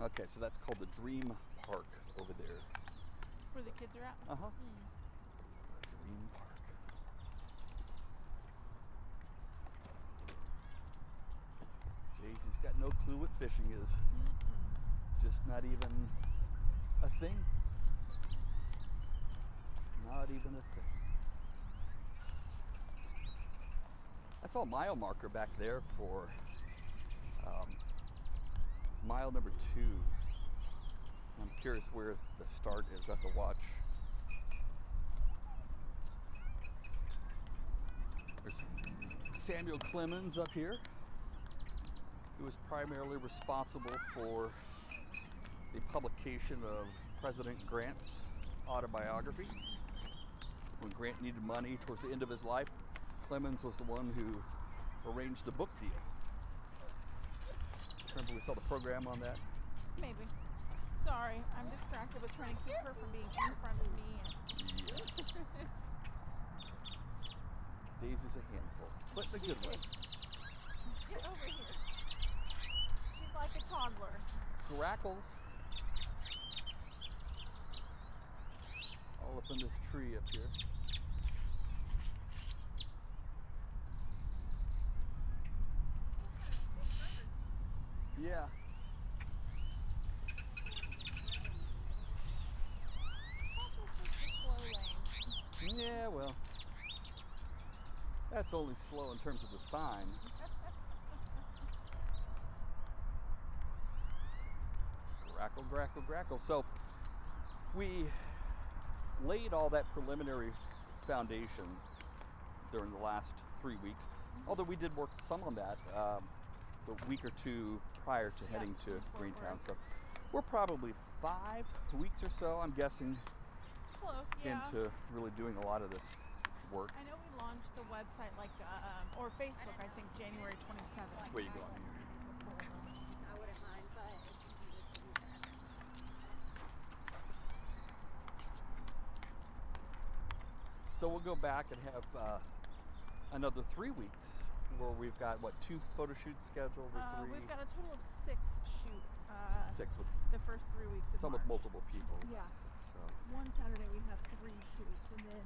Okay, so that's called the Dream Park over there. Where the kids are at? Uh-huh. Dream Park. Daisy's got no clue what fishing is. Just not even a thing. Not even a thing. I saw a mile marker back there for mile number 2. I'm curious where the start is. I have to watch. There's Samuel Clemens up here, who was primarily responsible for the publication of President Grant's autobiography. When Grant needed money towards the end of his life, Clemens was the one who arranged the book deal. Remember we saw the program on that? Maybe. Sorry, I'm distracted with trying to keep her from being in front of me. Daisy's a handful, but in a good way. Get over here. She's like a toddler. Grackles. All up in this tree up here. Yeah. Yeah, well, that's only slow in terms of the sign. Grackle, grackle, grackle. So we laid all that preliminary foundation during the last 3 weeks, although we did work some on that the week or two prior to heading to Greentown. So we're probably 5 weeks or so, I'm guessing, Close, yeah. into really doing a lot of this work. I know we launched the website or Facebook, I think January 27th. Where you going here? I wouldn't mind, but it's easy to do that. So we'll go back and have another 3 weeks where we've got, 2 photo shoots scheduled or 3? We've got a total of 6 shoots. 6 with the first 3 weeks of some March. with multiple people. Yeah. So One Saturday we have 3 shoots, and then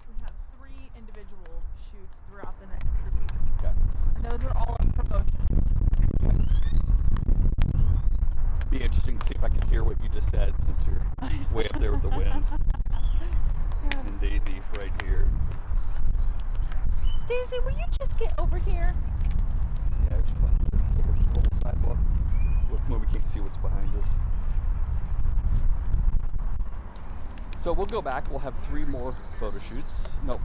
we have 3 individual shoots throughout the next 3 weeks. okay. And those are all in promotion. Be interesting to see if I can hear what you just said since you're way up there with the wind. And Daisy right here. Daisy, will you just get over here? Yeah, just a little sidewalk. When we can't see what's behind us. So we'll go back. We'll have 3 more photo shoots. No,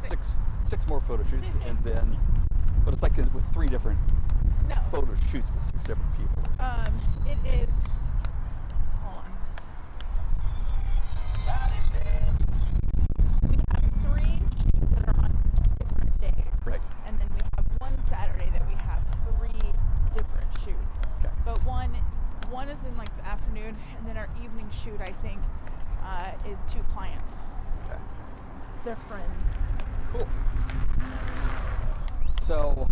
6 more photo shoots, and then, but it's like with 3 different photo shoots with 6 different people. It is. Hold on. We have 3 shoots that are on different days. Right. And then we have one Saturday that we have 3 different shoots. Okay. But one is in like the afternoon, and then our evening shoot, I think, is 2 clients. Okay. They're friends. Cool. So,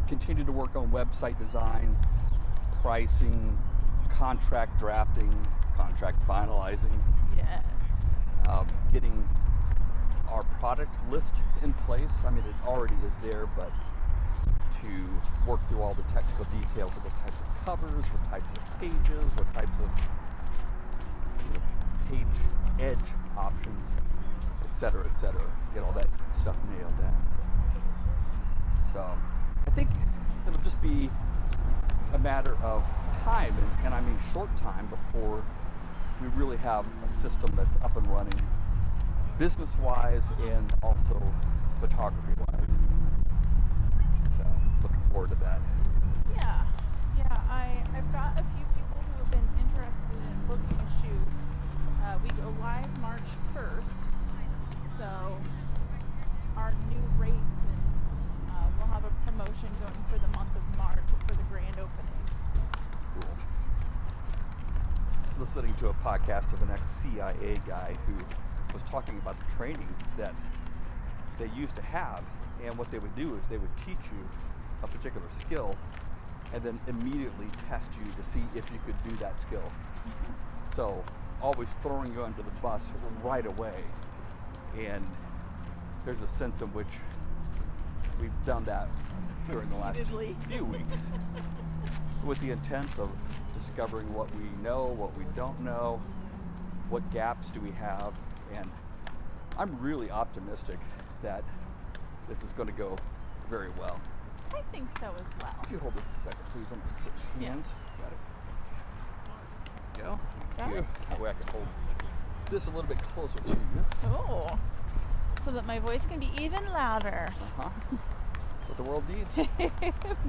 continue to work on website design, pricing, contract drafting, contract finalizing. Yes. Getting our product list in place. I mean, it already is there, but to work through all the technical details of what types of covers, what types of pages, what types of page edge options, et cetera, get all that stuff nailed down. So I think it'll just be a matter of time, and I mean short time, before we really have a system that's up and running, business-wise and also photography-wise. So looking forward to that. Yeah. I've got a few people who have been interested in booking a shoot. We go live March 1st, so our new rates, and we'll have a promotion going for the month of March for the grand opening. Cool. Listening to a podcast of an ex-CIA guy who was talking about the training that they used to have, and what they would do is they would teach you a particular skill and then immediately test you to see if you could do that skill. So always throwing you under the bus right away, and there's a sense in which we've done that during the last few weeks with the intent of discovering what we know, what we don't know, what gaps do we have, and I'm really optimistic that this is going to go very well. I think so as well. Could you hold this a second, please? I'm going to switch hands. Got it. There you go. Thank you. That way I can hold this a little bit closer to you. Oh, so that my voice can be even louder. Uh-huh. That's what the world needs.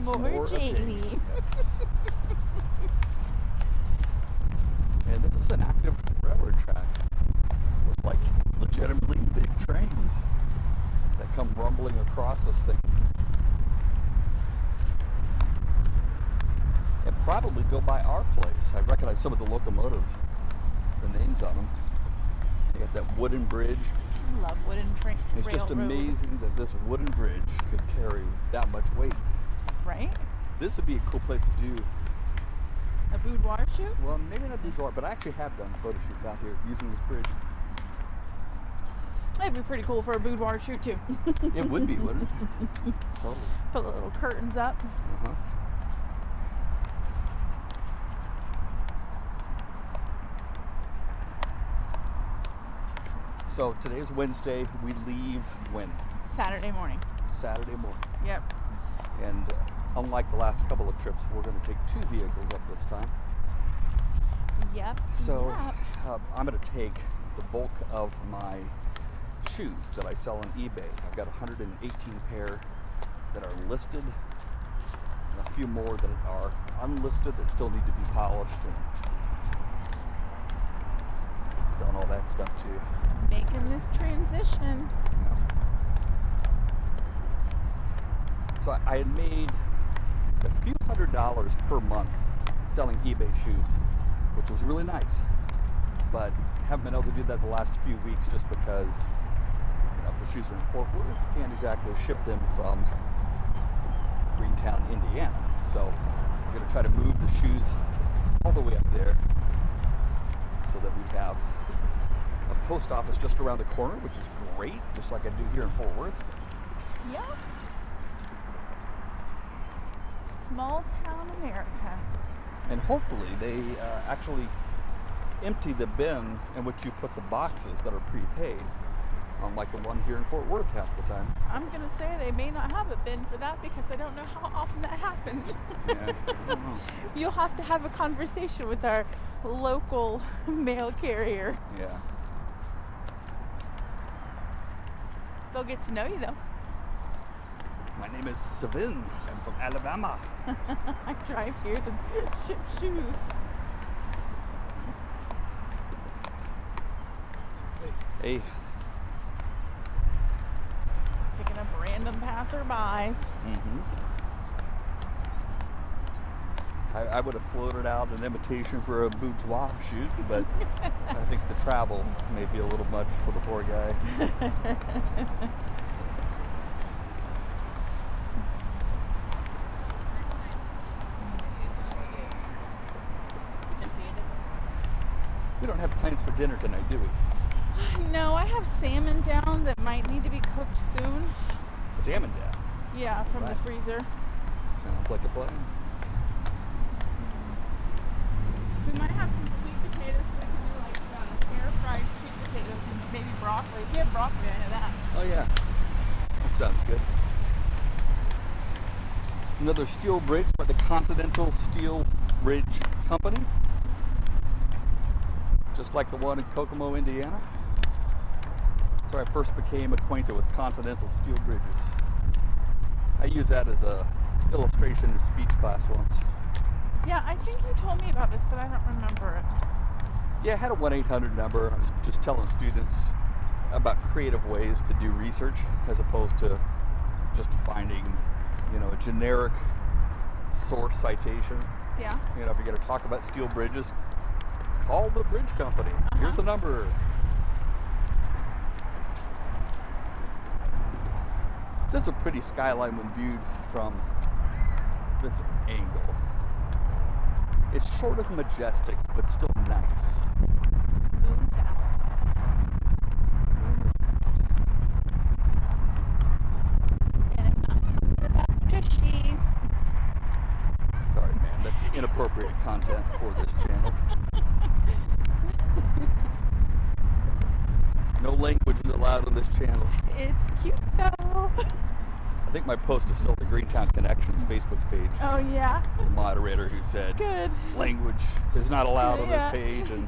More of Jamie. Yes. And this is an active railroad track with like legitimately big trains that come rumbling across this thing. And probably go by our place. I recognize some of the locomotives, the names on them. They got that wooden bridge. I love wooden train. It's just amazing that this wooden bridge could carry that much weight. Right? This would be a cool place to do. A boudoir shoot? Well, maybe not boudoir, but I actually have done photo shoots out here using this bridge. That'd be pretty cool for a boudoir shoot too. It would be, wouldn't it? Totally. Put the little curtains up. Uh-huh. So today's Wednesday. We leave when? Saturday morning. Saturday morning. Yep. And unlike the last couple of trips, we're going to take 2 vehicles up this time. Yep. So Yep. I'm going to take the bulk of my shoes that I sell on eBay. I've got 118 pair that are listed, and a few more that are unlisted that still need to be polished and done all that stuff too. Making this transition. Yeah. So I had made a few $100s per month selling eBay shoes, which was really nice. But haven't been able to do that the last few weeks just because if the shoes are in Fort Worth, you can't exactly ship them from Greentown, Indiana. So we're going to try to move the shoes all the way up there so that we have a post office just around the corner, which is great, just like I do here in Fort Worth. Yep. Small town America. And hopefully they actually empty the bin in which you put the boxes that are prepaid, unlike the one here in Fort Worth half the time. I'm going to say they may not have a bin for that because I don't know how often that happens. Yeah, I don't know. You'll have to have a conversation with our local mail carrier. Yeah. They'll get to know you though. My name is Savin. I'm from Alabama. I drive here to ship shoes. Hey, Picking up random passerbys. I would have floated out an invitation for a boudoir shoot, but I think the travel may be a little much for the poor guy. We don't have plans for dinner tonight, do we? No, I have salmon down that might need to be cooked soon. Salmon down. Yeah, from the Right. freezer. Sounds like a plan. We might have some sweet potatoes. We can do like air fried sweet potatoes and maybe broccoli. If you have broccoli, I know that. Oh yeah, that sounds good. Another steel bridge by the Continental Steel Bridge Company. Just like the one in Kokomo, Indiana. So I first became acquainted with Continental Steel Bridges. I used that as a illustration in speech class once. Yeah, I think you told me about this, but I don't remember it. Yeah, I had a 1-800 number. I was just telling students about creative ways to do research as opposed to just finding, a generic source citation. Yeah. If you're going to talk about steel bridges, call the bridge company. Here's the number. This is a pretty skyline when viewed from this angle. It's sort of majestic, but still nice. Boomtown. And I'm not talking about Tushy. Sorry, man, that's inappropriate content for this channel. No language is allowed on this channel. It's cute though. I think my post is still the Greentown Connections Facebook page. Oh yeah. The moderator who said Good. language is not allowed on this Yeah. page, and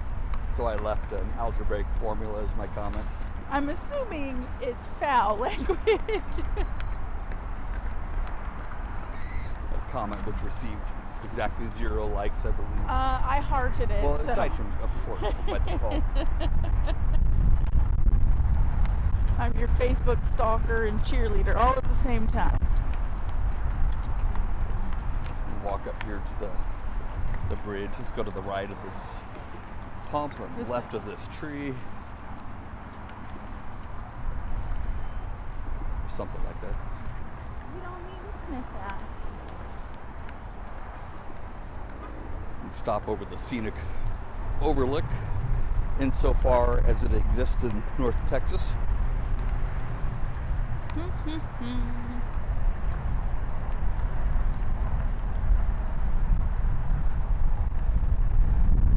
so I left an algebraic formula as my comment. I'm assuming it's foul language. A comment which received exactly 0 likes, I believe. I hearted it. Well, so. aside from, of course, by default. I'm your Facebook stalker and cheerleader all at the same time. Walk up here to the bridge. Let's go to the right of this pump and This left of this tree. Or something like that. You don't need to sniff that. And stop over the scenic overlook insofar as it exists in North Texas.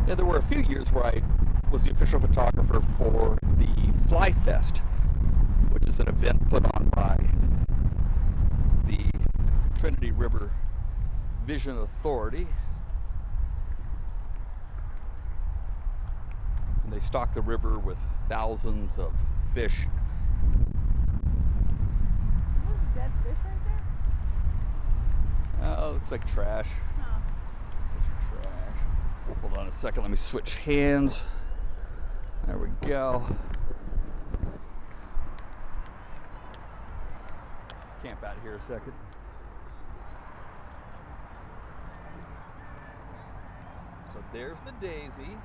Yeah, there were a few years where I was the official photographer for the Fly Fest, which is an event put on by the Trinity River Vision Authority. And they stock the river with thousands of fish. There's a dead fish right there? Oh, it looks like trash. Oh. It's trash. Hold on a second, let me switch hands. There we go. Let's camp out here a second. So there's the daisy.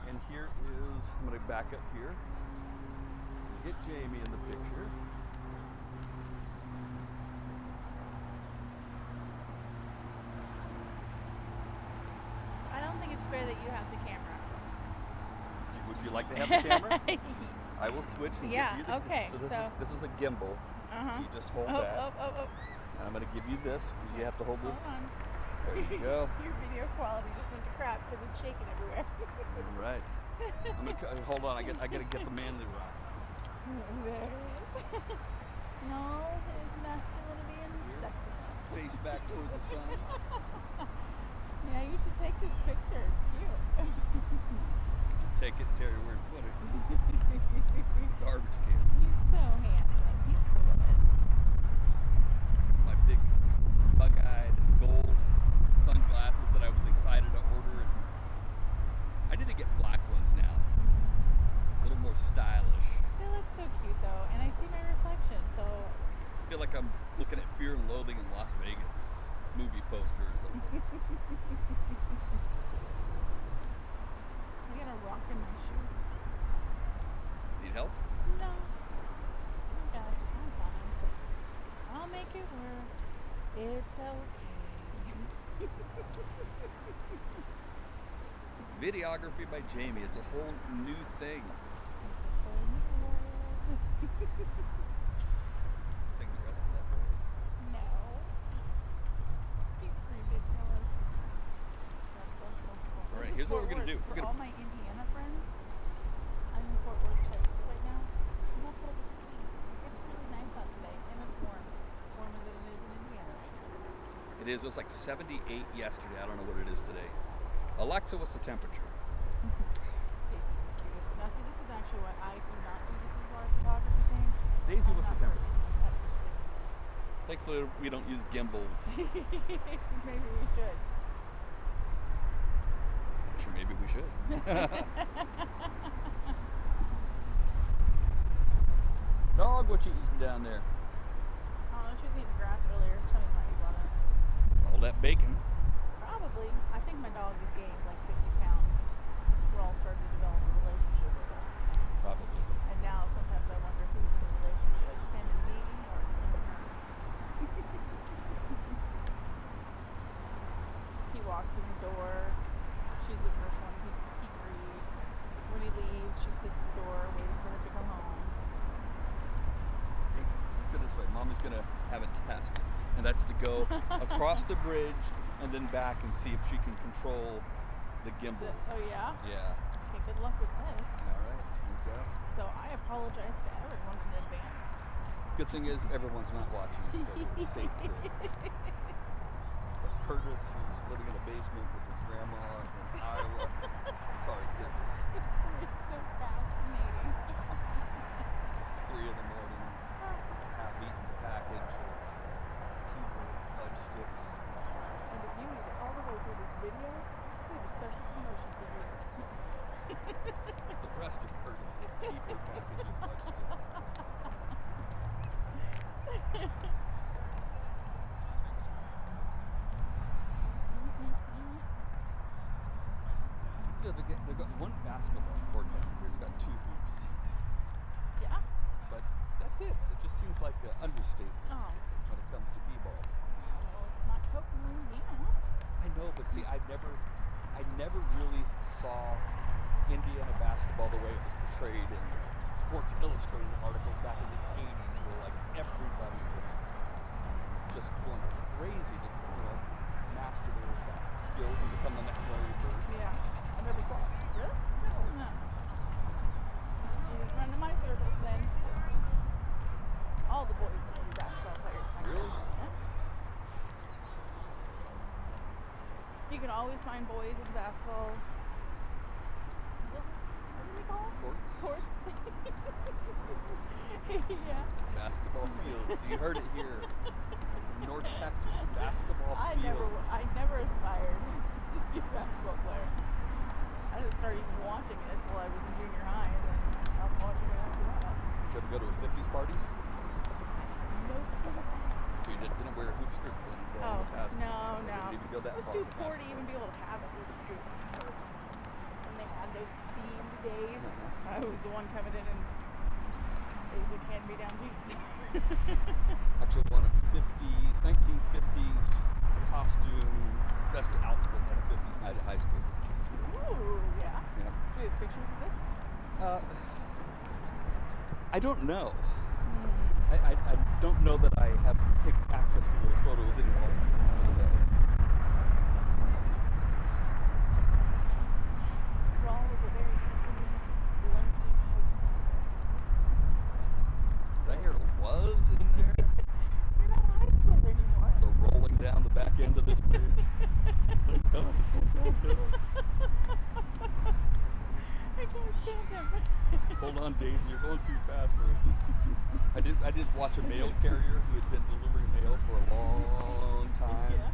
And here is, I'm going to back up here. Get Jamie in the picture. I don't think it's fair that you have the camera. Would you like to have the camera? I will switch and Yeah, give you the okay, So this so- is a gimbal. Uh-huh. So you just hold Oh, that. oh. And I'm going to give you this because you have to hold this. Hold on. There you go. Your video quality just went to crap because it's shaking everywhere. All right. I'm gonna hold on. I got to get the manly rock. There it is. No, his masculinity and sexiness. Face back towards the sun. Yeah, you should take this picture. It's cute. Take it, Terry. Where to put it? Garbage can. He's so handsome. He's full of it. My big bug-eyed gold sunglasses that I was excited to order. And I need to get black ones now. A little more stylish. They look so cute though, and I see my reflection, so I feel like I'm looking at Fear and Loathing in Las Vegas movie poster or something. I got a rock in my shoe. Need help? No. I got it. I'm fine. I'll make it work. It's okay. Videography by Jamie. It's a whole new thing. It's a whole new world. Sing the rest of that for us. No. He's ridiculous. All right, here's what we're gonna do. For We're gonna all my Indiana friends, I'm in Fort Worth, Texas right now, and that's what I get to see. It's really nice out today, and it's warm. Warmer than it is in Indiana right now. It is. It was like 78 yesterday. I don't know what it is today. Alexa, what's the temperature? Daisy's the cutest. Now see, this is actually why I do not do the boudoir photography thing. Daisy, I'm what's the not temperature? very good at this Thankfully, we don't use gimbals. thing. Maybe we should. conversation. Maybe we should. Dog, what you eating down there? I don't know, she was eating grass earlier. Tummy might be bothering her. All that bacon. Probably. I think my dog has gained like 50 pounds since we're all starting to develop a relationship with her. Probably. And now sometimes I wonder who's in the relationship, him and me or him and her. He walks in the door. She's the first one he greets. When he leaves, she sits at the door waiting for him to come home. Let's go this way. Mommy's gonna have a task, and that's to go across the bridge and then back and see if she can control the gimbal. Oh yeah? Yeah. Okay, good luck with this. All right. Here we go. So I apologize to everyone in advance. Good thing is everyone's not watching, so we're safe here. But Curtis, who's living in a basement with his grandma in Iowa. Sorry, Curtis. It's so fascinating. 3 in the morning, half-eaten package of Keebler fudge sticks. And if you made it all the way through this video, we have a special promotion for you. The rest of Curtis's Keebler package of fudge sticks. Yeah, they've got one basketball court down here. It's got 2 hoops. Yeah? But that's it. It just seems like an understatement Oh. when it comes to b-ball. Well, it's not Kokomo, Indiana. I know, but see, I never really saw Indiana basketball the way it was portrayed in Sports Illustrated articles back in the 80s, where like everybody was just going crazy to, master their skills and become the next Larry Bird. Yeah. I never saw it. Really? No. You just run to my circles then. All the boys want to be basketball players. Really? Yeah. You can always find boys in basketball. What do we call them? Courts. Courts. Yeah. Basketball fields. You heard it here. North Texas basketball I fields. never aspired to be a basketball player. I didn't start even watching it until I was in junior high, and then I stopped watching it after that. Did you ever go to a 50s party? Nope. So you didn't wear hoop skirt things all the past. No. Didn't even go that I was far too for poor to basketball. even be able to have a hoop skirt. When they had those themed days, Uh-huh. I was the one coming in and it was like hand-me-down jeans. Actually, won a 1950s costume, best outfit at a 50s night at high school. Ooh, yeah. Yeah. Do you have pictures of this? I don't know. I don't know that I have access to those photos anymore. Raw was a very skinny, lanky high schooler. Did I hear it was in there? You're not a high schooler anymore. Or rolling down the back end of this bridge? Thank God it's going downhill. I can't stand him. Hold on, Daisy, you're going too fast for us. I did watch a mail carrier who had been delivering mail for a long time. Yeah.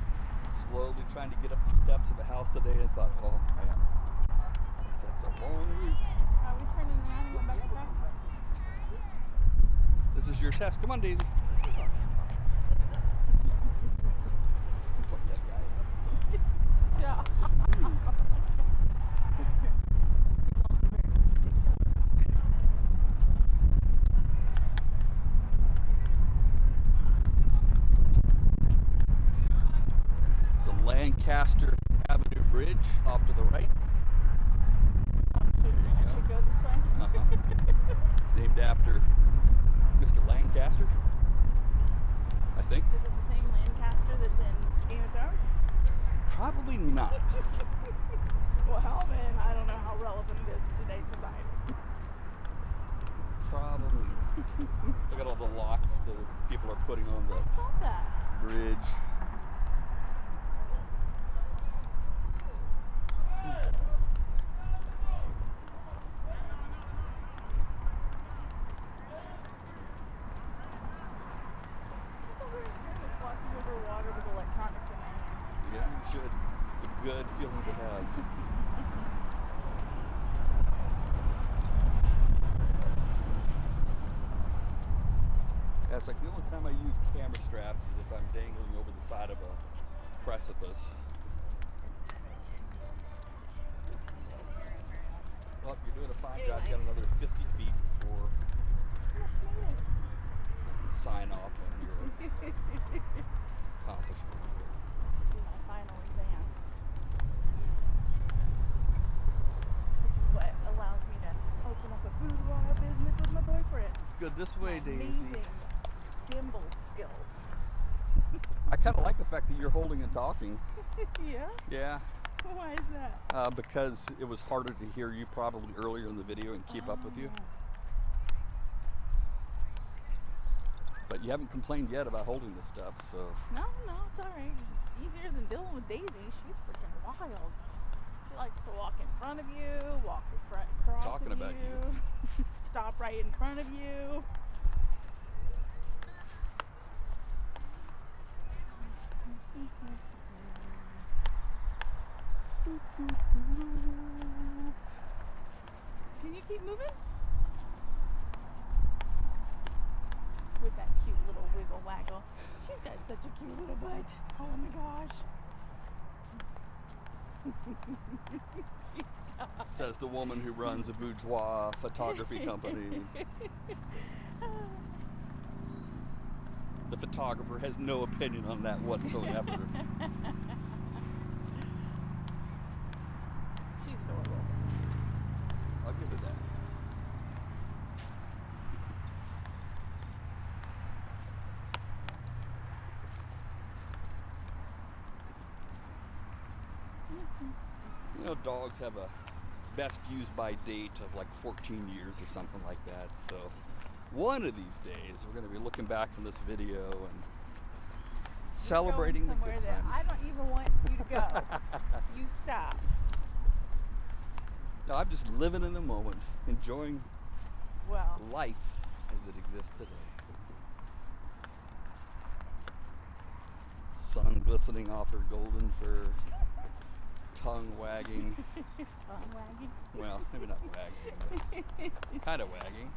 Slowly trying to get up the steps of a house today and thought, oh man, that's a long route. Are we turning around and going back across? This is your test. Come on, Daisy. Fuck that guy up. Yeah. Rude. It's the Lancaster Avenue Bridge off to the right. I should go this way? Uh-huh. Named after Mr. Lancaster, I think. Is it the same Lancaster that's in Game of Thrones? Probably not. Well, then I don't know how relevant it is to today's society. Probably. Look at all the locks that people are putting on I the saw that. bridge. Just walking over water with electronics in my hand. Yeah, you should. It's a good feeling to have. That's like the only time I use camera straps is if I'm dangling over the side of a precipice. Well, you're doing a fine job. You got another 50 feet before I can sign off on your accomplishment. This is my final exam. This is what allows me to open up a boudoir business with my boyfriend. It's good this way, Daisy. Amazing gimbal skills. I kind of like the fact that you're holding and talking. Yeah? Yeah. Why is that? Because it was harder to hear you probably earlier in the video and keep up with you. But you haven't complained yet about holding this stuff, so. No, it's alright. It's easier than dealing with Daisy. She's freaking wild. She likes to walk in front of you, walk in front across Talking of about you, stop right in front of you. Can you keep moving? With that cute little wiggle waggle. She's got such a cute little butt. Oh my gosh. Says the woman who runs a bourgeois photography company. The photographer has no opinion on that whatsoever. She's adorable. I'll give her that. You know, dogs have a best used by date of like 14 years or something like that. So one of these days we're going to be looking back on this video and celebrating the somewhere good that times. I don't even want you to go. You stop. No, I'm just living in the moment, enjoying Well, life as it exists today. Sun glistening off her golden fur, tongue wagging. tongue wagging. Well, maybe not wagging, but kind of wagging.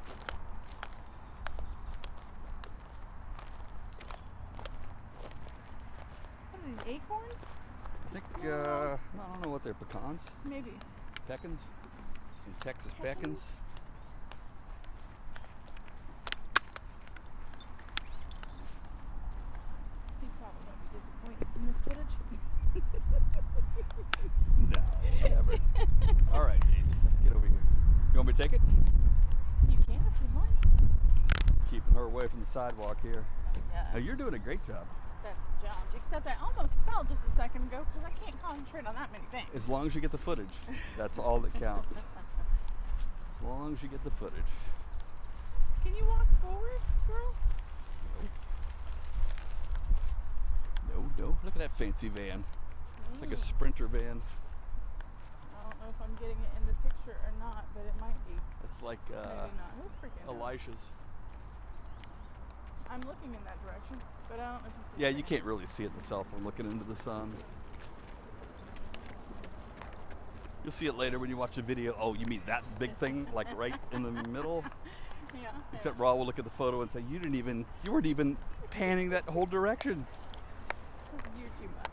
What are these, acorns? I think, I don't know what they're, pecans? Maybe. Pecans? Some Texas pecans? He's probably going to be disappointed in this footage. No, whatever. All right, Daisy, let's get over here. You want me to take it? You can if you want. Keeping her away from the sidewalk here. Yes. Now, you're doing a great job. That's a challenge. Except I almost fell just a second ago because I can't concentrate on that many things. As long as you get the footage, that's all that counts. As long as you get the footage. Can you walk forward, girl? No. Look at that fancy van. It's like a Sprinter van. I don't know if I'm getting it in the picture or not, but it might be. It's like Maybe not. Who freaking knows? Elisha's. I'm looking in that direction, but I don't know if you see Yeah, it. you can't really see it in the cell phone looking into the sun. You'll see it later when you watch the video. Oh, you mean that big thing, like right in the middle? Yeah. Except Raw will look at the photo and say, you weren't even panning that whole direction. You're too much.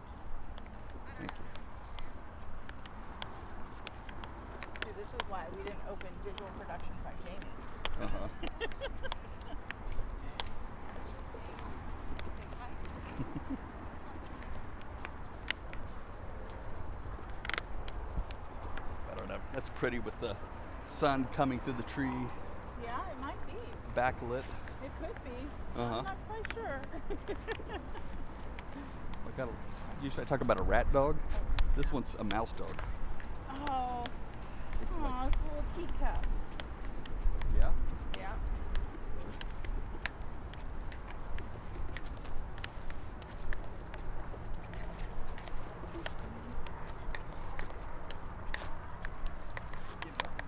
Thank you. See, this is why we didn't open visual production by Jamie. Uh-huh. I don't know. That's pretty with the sun coming through the tree, Yeah, it might be. backlit. It could be. Uh-huh. I'm not quite sure. Usually I talk about a rat dog. This one's a mouse dog. Oh, It's aw, like, it's a little teacup. yeah. Yeah.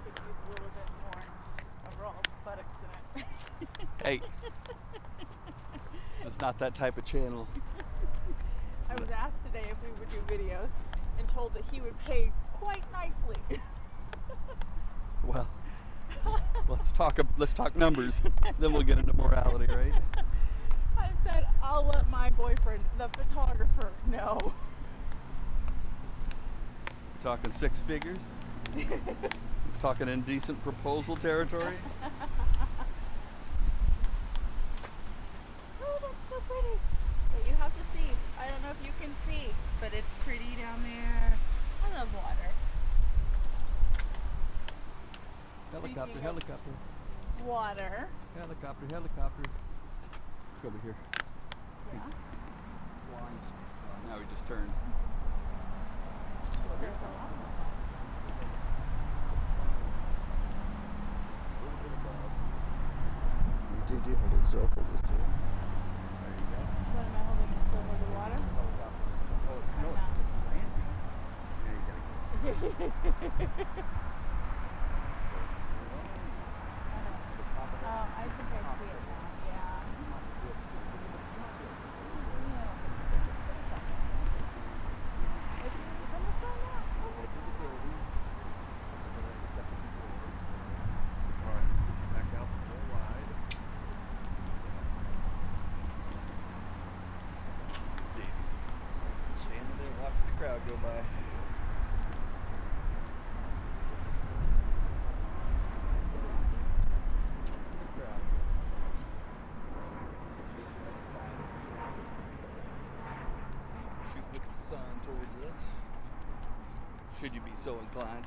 Could use a little bit more of Raw's buttocks in it. Hey, it's not that type of channel. I was asked today if we would do videos and told that he would pay quite nicely. Well, let's talk numbers. Then we'll get into morality, right? I'll let my boyfriend, the photographer, know. We're talking six figures? Talking indecent proposal territory? Oh, that's so pretty. But you have to see. I don't know if you can see, but it's pretty down there. I love water. Helicopter, Speaking of helicopter. Water. Helicopter, helicopter. Go over here. Yeah. Lines. Now we just turned. There's a lot. Do hold it still for this too. There you go. What am I holding it still for the water? Oh, it's no, it's landing. There you go. I think I see it now. Yeah. It's almost gone now. It's almost gone now. Second floor. All right, push it back out more wide. Daisy's standing there watching the crowd go by. Shoot with the sun towards us. Should you be so inclined?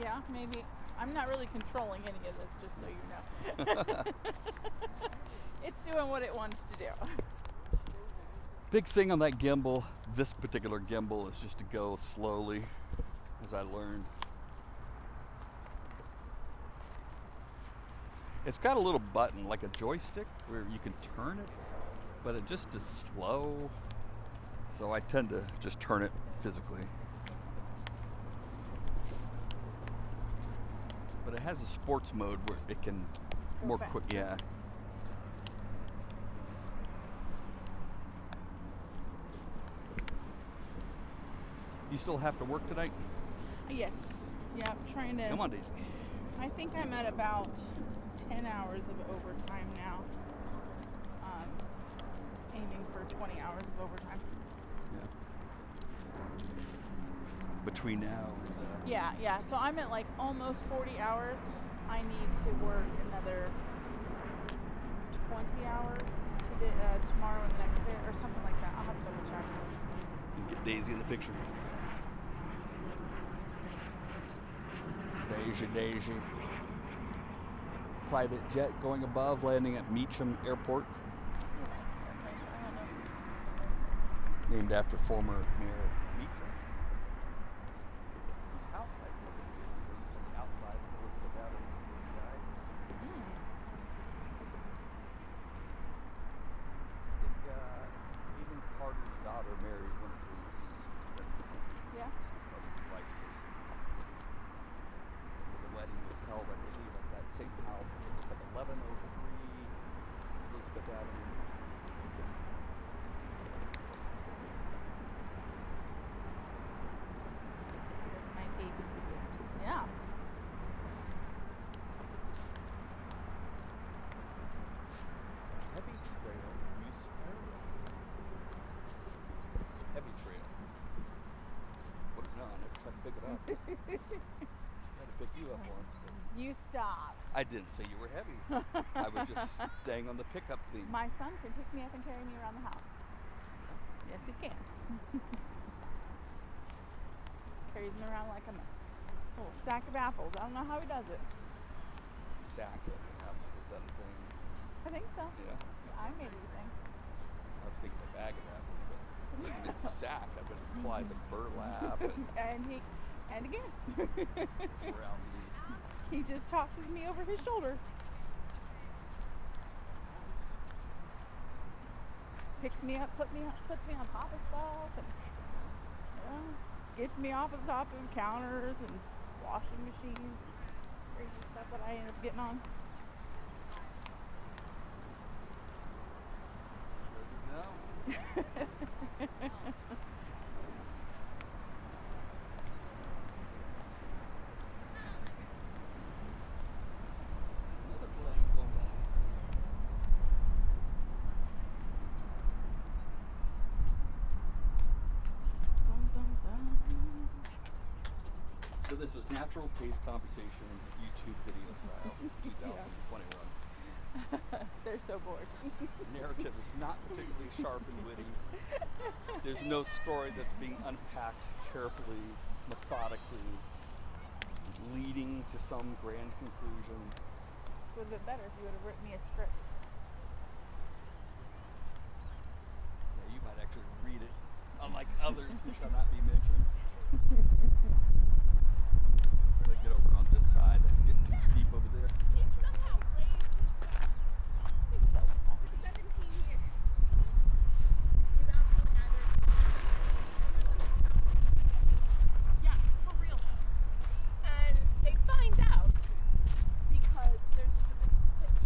Yeah, maybe. I'm not really controlling any of this, just so you know. It's doing what it wants to do. Big thing on that gimbal, this particular gimbal, is just to go slowly, as I learned. It's got a little button, like a joystick, where you can turn it, but it just is slow. So I tend to just turn it physically. But it has a sports mode where it can Go more quick, faster. yeah. You still have to work tonight? Yes. Yeah, I'm trying to. Come on, Daisy. I think I'm at about 10 hours of overtime now. Aiming for 20 hours of overtime. Yeah. Between now and Yeah. So I'm at like almost 40 hours. I need to work another 20 hours tomorrow and the next day, or something like that. I'll have to double check. and get Daisy in the picture. Daisy. Private jet going above, landing at Meacham Airport, named after former Mayor Meacham. His house I visited was on the outside of Elizabeth Avenue before he died. I think even Carter's daughter married one of his friends. Yeah. Like, the wedding was held, I believe, at that same house. It was like 1103 Elizabeth Avenue. There's my piece. Yeah. Heavy trail use area. Heavy trail. Put it on. Every time I pick it up. I had to pick you up once, but You stop. I didn't say you were heavy. I was just staying on the pickup theme. My son can pick me up and carry me around the house. Yes, he can. Carries me around like I'm a little sack of apples. I don't know how he does it. Sack of apples, is that a thing? I think so. Yeah. I made everything. I was thinking a bag of apples, but even sack, I bet it implies like burlap And again, and around he just tosses me over his shoulder. Picks me up, puts me on top of stuff, and gets me off of top of counters and washing machines. Crazy stuff that I end up getting on. Another plane going by. So this is natural pace conversation YouTube video style, 2021. They're so bored. Narrative is not particularly sharp and witty. There's no story that's being unpacked carefully, methodically, leading to some grand conclusion. This would have been better if you would have written me a script. Yeah, you might actually read it, unlike others who shall not be mentioned. I'm gonna get over on this side. That's getting too steep over there. He somehow raised He's so for fussy. 17 years. Without telling either. Yeah, for real though. And they find out because there's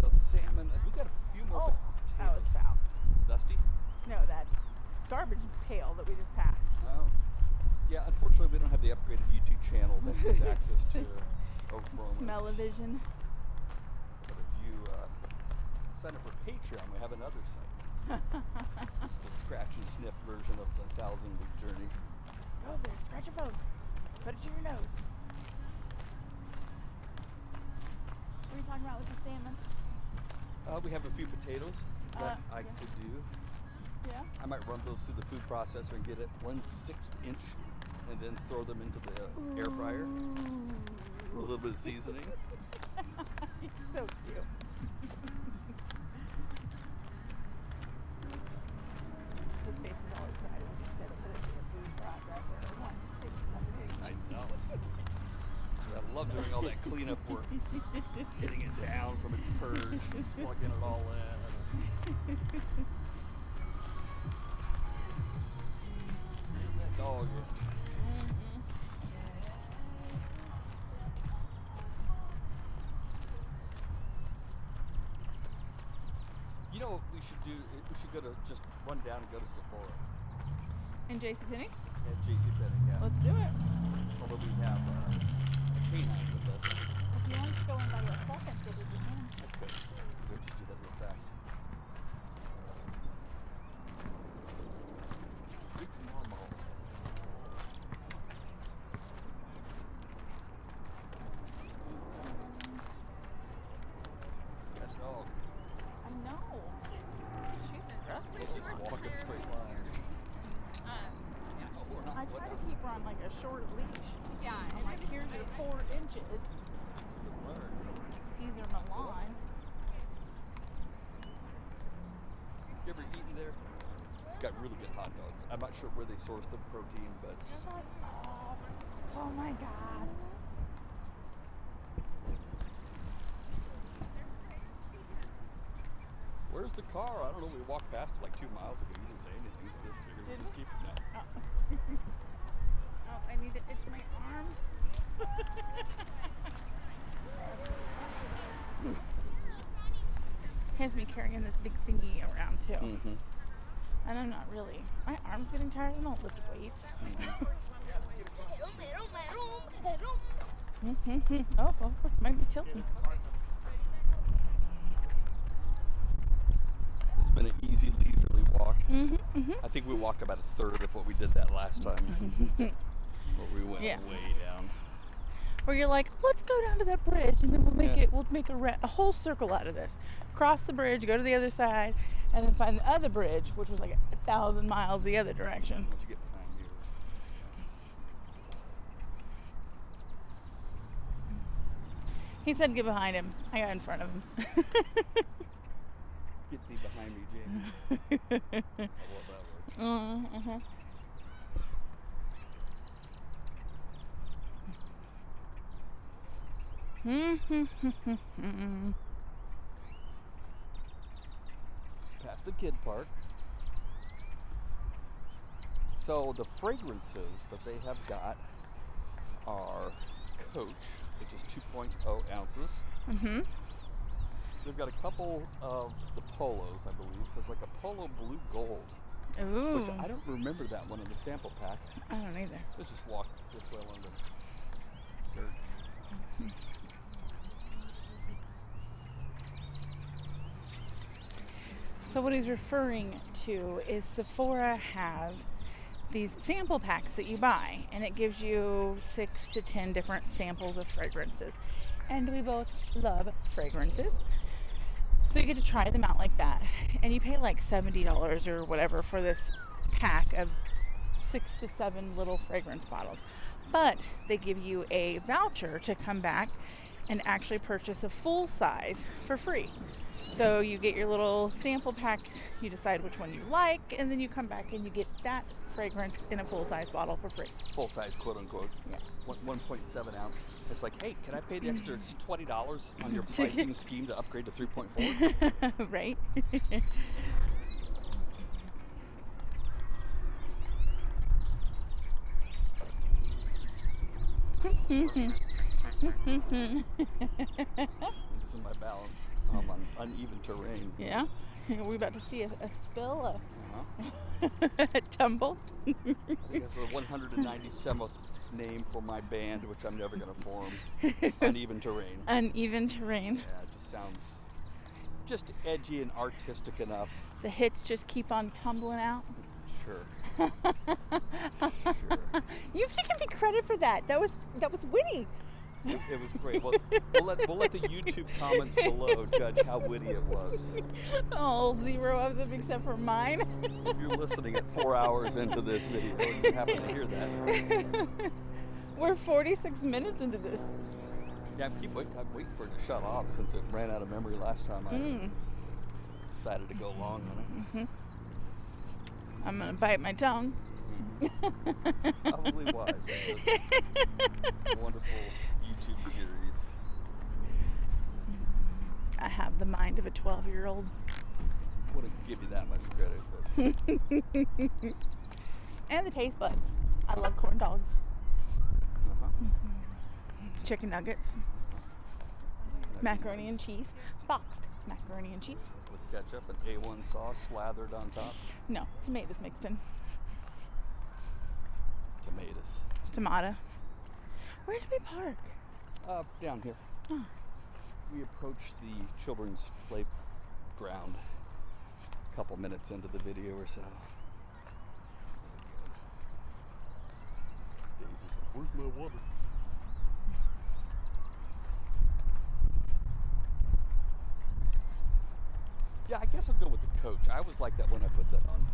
So salmon, we got a few more Oh, that was potatoes. foul. Dusty? No, that garbage pail that we just passed. Oh. Yeah, unfortunately we don't have the upgraded YouTube channel that has access to aromas. Smell-o-vision. But if you sign up for Patreon, we have another site. It's the scratch and sniff version of the 1,000-week journey. Go over there, scratch your phone. Put it to your nose. What are you talking about with the salmon? We have a few potatoes that I okay. could do. Yeah? I might run those through the food processor and get it 1/6 inch and then throw them into the air fryer. A little bit of seasoning. He's so cute. His face was all excited when he said it put it in the food processor. 1/6 I know. I love doing all that cleanup work. Getting it down from its purge, plugging it all in. That dog. You know what we should do? We should go to just run down and go to Sephora And JCPenney? at JCPenney. Yeah. Let's do it. Although we have a canine with us. If you want to go in by the second, get it in. Okay. We'll just do that real fast. It's normal. That dog. I know. She's stressful. She'll just walk a straight line. Oh, we're not I try to keep her on like a short leash. Yeah, I'm and like, here's your 4 inches. Sees her on the lawn. You ever eaten there? Got really good hot dogs. I'm not sure where they source the protein, but Shut up. Oh my god. where's the car? I don't know. We walked past it like 2 miles ago. You didn't say anything, so I just figured Did we'd just we? keep it now. Oh, I need to itch my arm. Has me carrying this big thingy around too. Mm-hmm. And I'm not really. My arm's getting tired. I don't lift weights. Oh, well, it might be tilting. It's been an easy, leisurely walk. Mm-hmm. I think we walked about a third of what we did that last time. But we went Yeah. way down. Where you're like, let's go down to that bridge, and then we'll make Yeah. it. We'll make a whole circle out of this. Cross the bridge, go to the other side, and then find the other bridge, which was like 1,000 miles the other direction. Once you get behind here. He said, "Get behind him." I got in front of him. Get thee behind me, Jamie. I love that word. uh-huh. Past the kid park. So the fragrances that they have got are Coach, which is 2.0 ounces. Mm-hmm. They've got a couple of the polos, I believe. There's like a polo blue gold, Ooh. which I don't remember that one in the sample pack. I don't either. Let's just walk this way along the dirt. So what he's referring to is Sephora has these sample packs that you buy, and it gives you 6 to 10 different samples of fragrances. And we both love fragrances. So you get to try them out like that. And you pay like $70 or whatever for this pack of 6 to 7 little fragrance bottles. But they give you a voucher to come back and actually purchase a full size for free. So you get your little sample pack, you decide which one you like, and then you come back and you get that fragrance in a full size bottle for free. Full size, quote unquote. Yeah. 1.7 ounce. It's like, hey, can I pay the extra $20 on your pricing scheme to upgrade to 3.4? Right? Losing my balance. I'm on uneven terrain. Yeah. We're about to see a spill, Uh-huh. a tumble. I think it's the 197th name for my band, which I'm never going to form. Uneven terrain. Uneven terrain. Yeah, it just sounds just edgy and artistic enough. The hits just keep on tumbling out. Sure. You've taken me credit for that. That was witty. It was great. We'll let the YouTube comments below judge how witty it was. All 0 of them except for mine. If you're listening at 4 hours into this video and you happen to hear that. We're 46 minutes into this. Yeah, I'm waiting for it to shut off since it ran out of memory last time I decided to go long on it. I'm going to bite my tongue. Probably wise with this wonderful YouTube series. I have the mind of a 12-year-old. Wouldn't give you that much credit, but And the taste buds. I love corn dogs. Chicken nuggets. Macaroni and cheese. Boxed macaroni and cheese. With ketchup and A1 sauce slathered on top. No, tomatoes mixed in. Tomatoes. Tomato. Where did we park? Down here. Oh. We approached the children's playground a couple minutes into the video or so. Daisy's like, where's my water? Yeah, I guess I'll go with the Coach. I always liked that when I put that on.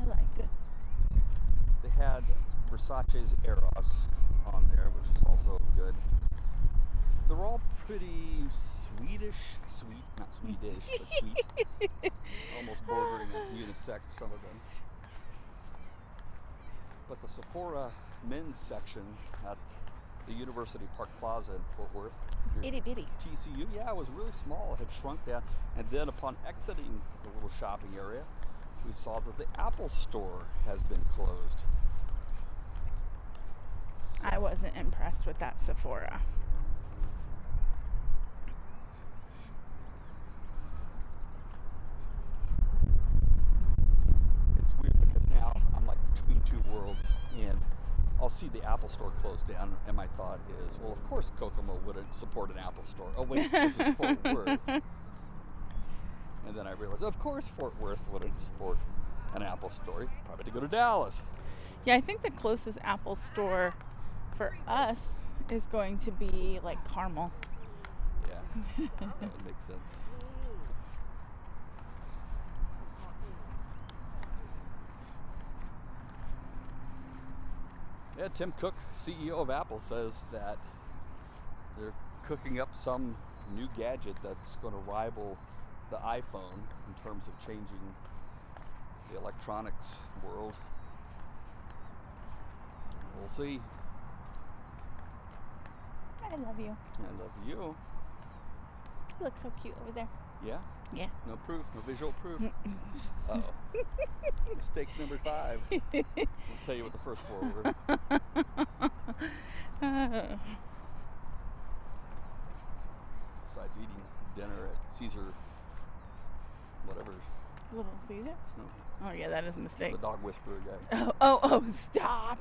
I liked it. They had Versace's Eros on there, which is also good. They're all pretty Swedish, not Swedish, but sweet. Almost bordering on unisex, some of them. But the Sephora men's section at the University Park Plaza in Fort Worth, Itty bitty. TCU, yeah, it was really small. It had shrunk down. And then upon exiting the little shopping area, we saw that the Apple store has been closed. I wasn't impressed with that Sephora. It's weird because now I'm like between two worlds, and I'll see the Apple store closed down, and my thought is, well, of course Kokomo wouldn't support an Apple store. Oh wait, this is Fort Worth. And then I realized, of course Fort Worth wouldn't support an Apple store. Probably to go to Dallas. Yeah, I think the closest Apple store for us is going to be like Carmel. Yeah, that would make sense. Yeah, Tim Cook, CEO of Apple, says that they're cooking up some new gadget that's going to rival the iPhone in terms of changing the electronics world. We'll see. I love you. I love you. You look so cute over there. Yeah? Yeah. No proof, no visual proof. Uh-oh. Mistake number 5. I'll tell you what the first 4 were. Besides eating dinner at Caesar, whatever. Little Caesar? No, Oh yeah, that is a mistake. the dog whisperer guy. Oh, stop.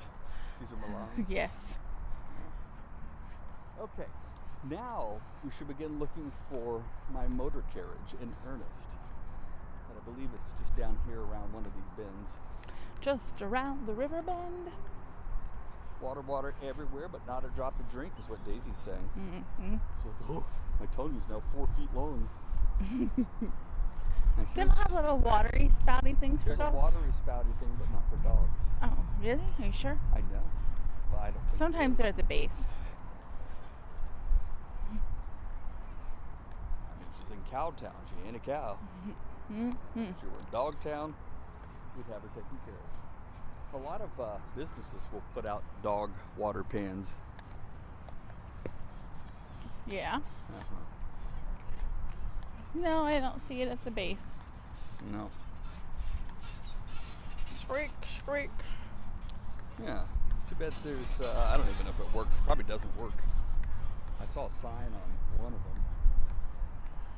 Caesar Milan. Yes. Okay. Now we should begin looking for my motor carriage in earnest. And I believe it's just down here around one of these bins. Just around the river bend. Water everywhere, but not a drop to drink is what Daisy's saying. Mm-hmm. She's like, oh, my tongue is now 4 feet long. Now They don't have little watery, spouty things for There's a dogs. watery spouty thing, but not for dogs. Oh, really? Are you sure? I know. Well, I don't think Sometimes so. they're at the base. I mean, she's in cow town. She ain't a cow. Mm-hmm. If she were in dog town, we'd have her taken care of. A lot of businesses will put out dog water pans. Yeah. Uh-huh. No, I don't see it at the base. No. Shriek, shriek. Yeah. It's too bad there's, I don't even know if it works. Probably doesn't work. I saw a sign on one of them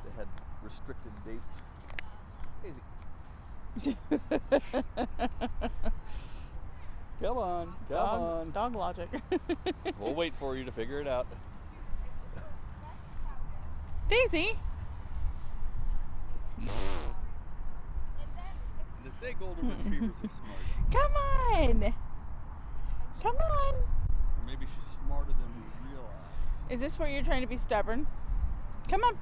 that had restricted dates. Daisy. Come on. Come on. Dog logic. We'll wait for you to figure it out. Daisy. They say golden retrievers are smart. Come on. Come on. Or maybe she's smarter than we realize. Is this where you're trying to be stubborn? Come on.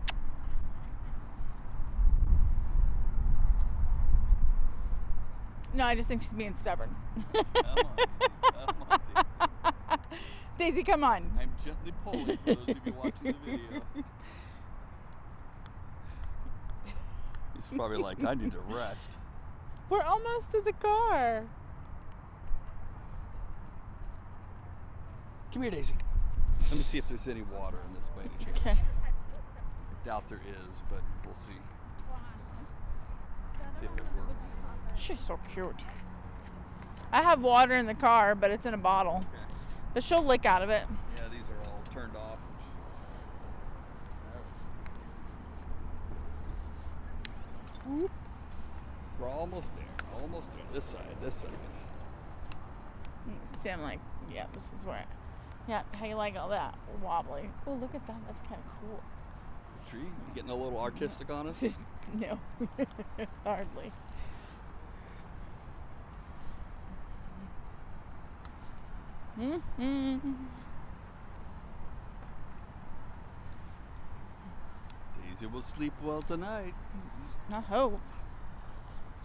No, I just think she's being stubborn. Come on, Daisy, come on. I'm gently pulling for those of you watching the video. He's probably like, I need to rest. We're almost to the car. Come here, Daisy. Let me see if there's any water in this by any chance. Okay. I doubt there is, but we'll see. See if it works. She's so cute. I have water in the car, but it's in a bottle. Okay. But she'll lick out of it. Yeah, these are all turned off. Whoop. We're almost there. Almost there. This side. See, I'm like, yeah, this is where. Yeah, how you like all that? Wobbly. Oh, look at that. That's kind of cool. Tree, you getting a little artistic on us? No, hardly. Mm-hmm. Daisy will sleep well tonight. I hope.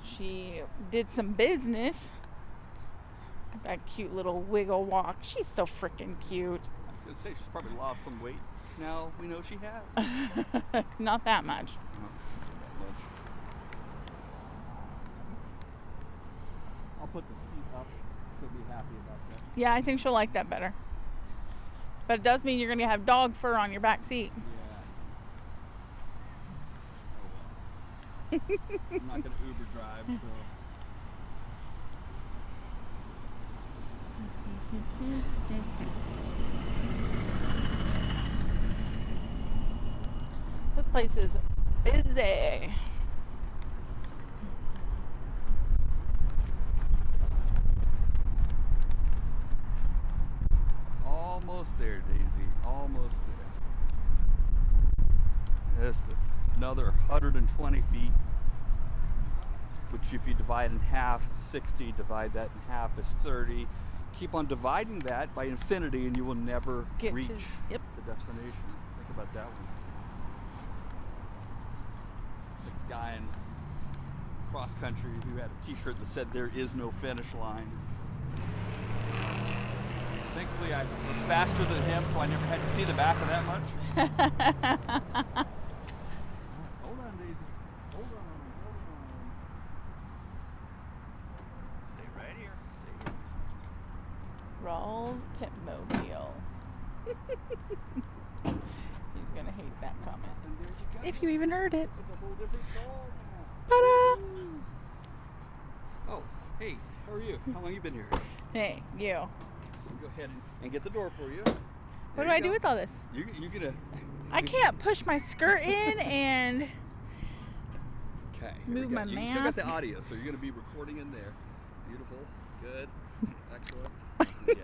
She did some business. That cute little wiggle walk. She's so freaking cute. I was gonna say she's probably lost some weight. Now we know she has. Not that much. I'll put the seat up. She'll be happy about that. Yeah, I think she'll like that better. But it does mean you're going to have dog fur on your back seat. Yeah. Oh well. I'm not gonna Uber drive, so. This place is busy. Almost there, Daisy. Almost there. Just another 120 feet. Which, if you divide in half, is 60. Divide that in half is 30. Keep on dividing that by infinity, and you will never Get to- reach yep. the destination. Think about that one. There's a guy in cross country who had a T-shirt that said, "There is no finish line." Thankfully, I was faster than him, so I never had to see the back of that much. Hold on, Daisy. Hold on. Stay right here. Stay here. Rawls Pitmobile. He's going to hate that comment. And there you go. If you even heard it. It's a whole different call now. Ta-da! Oh, hey, how are you? How long you been here? Hey, you. I'll go ahead and get the door for you. What do I do with all this? You're gonna. I can't push my skirt in and Okay. move my You still got the mask. audio, so you're gonna be recording in there. Beautiful. Good. Excellent. Yeah.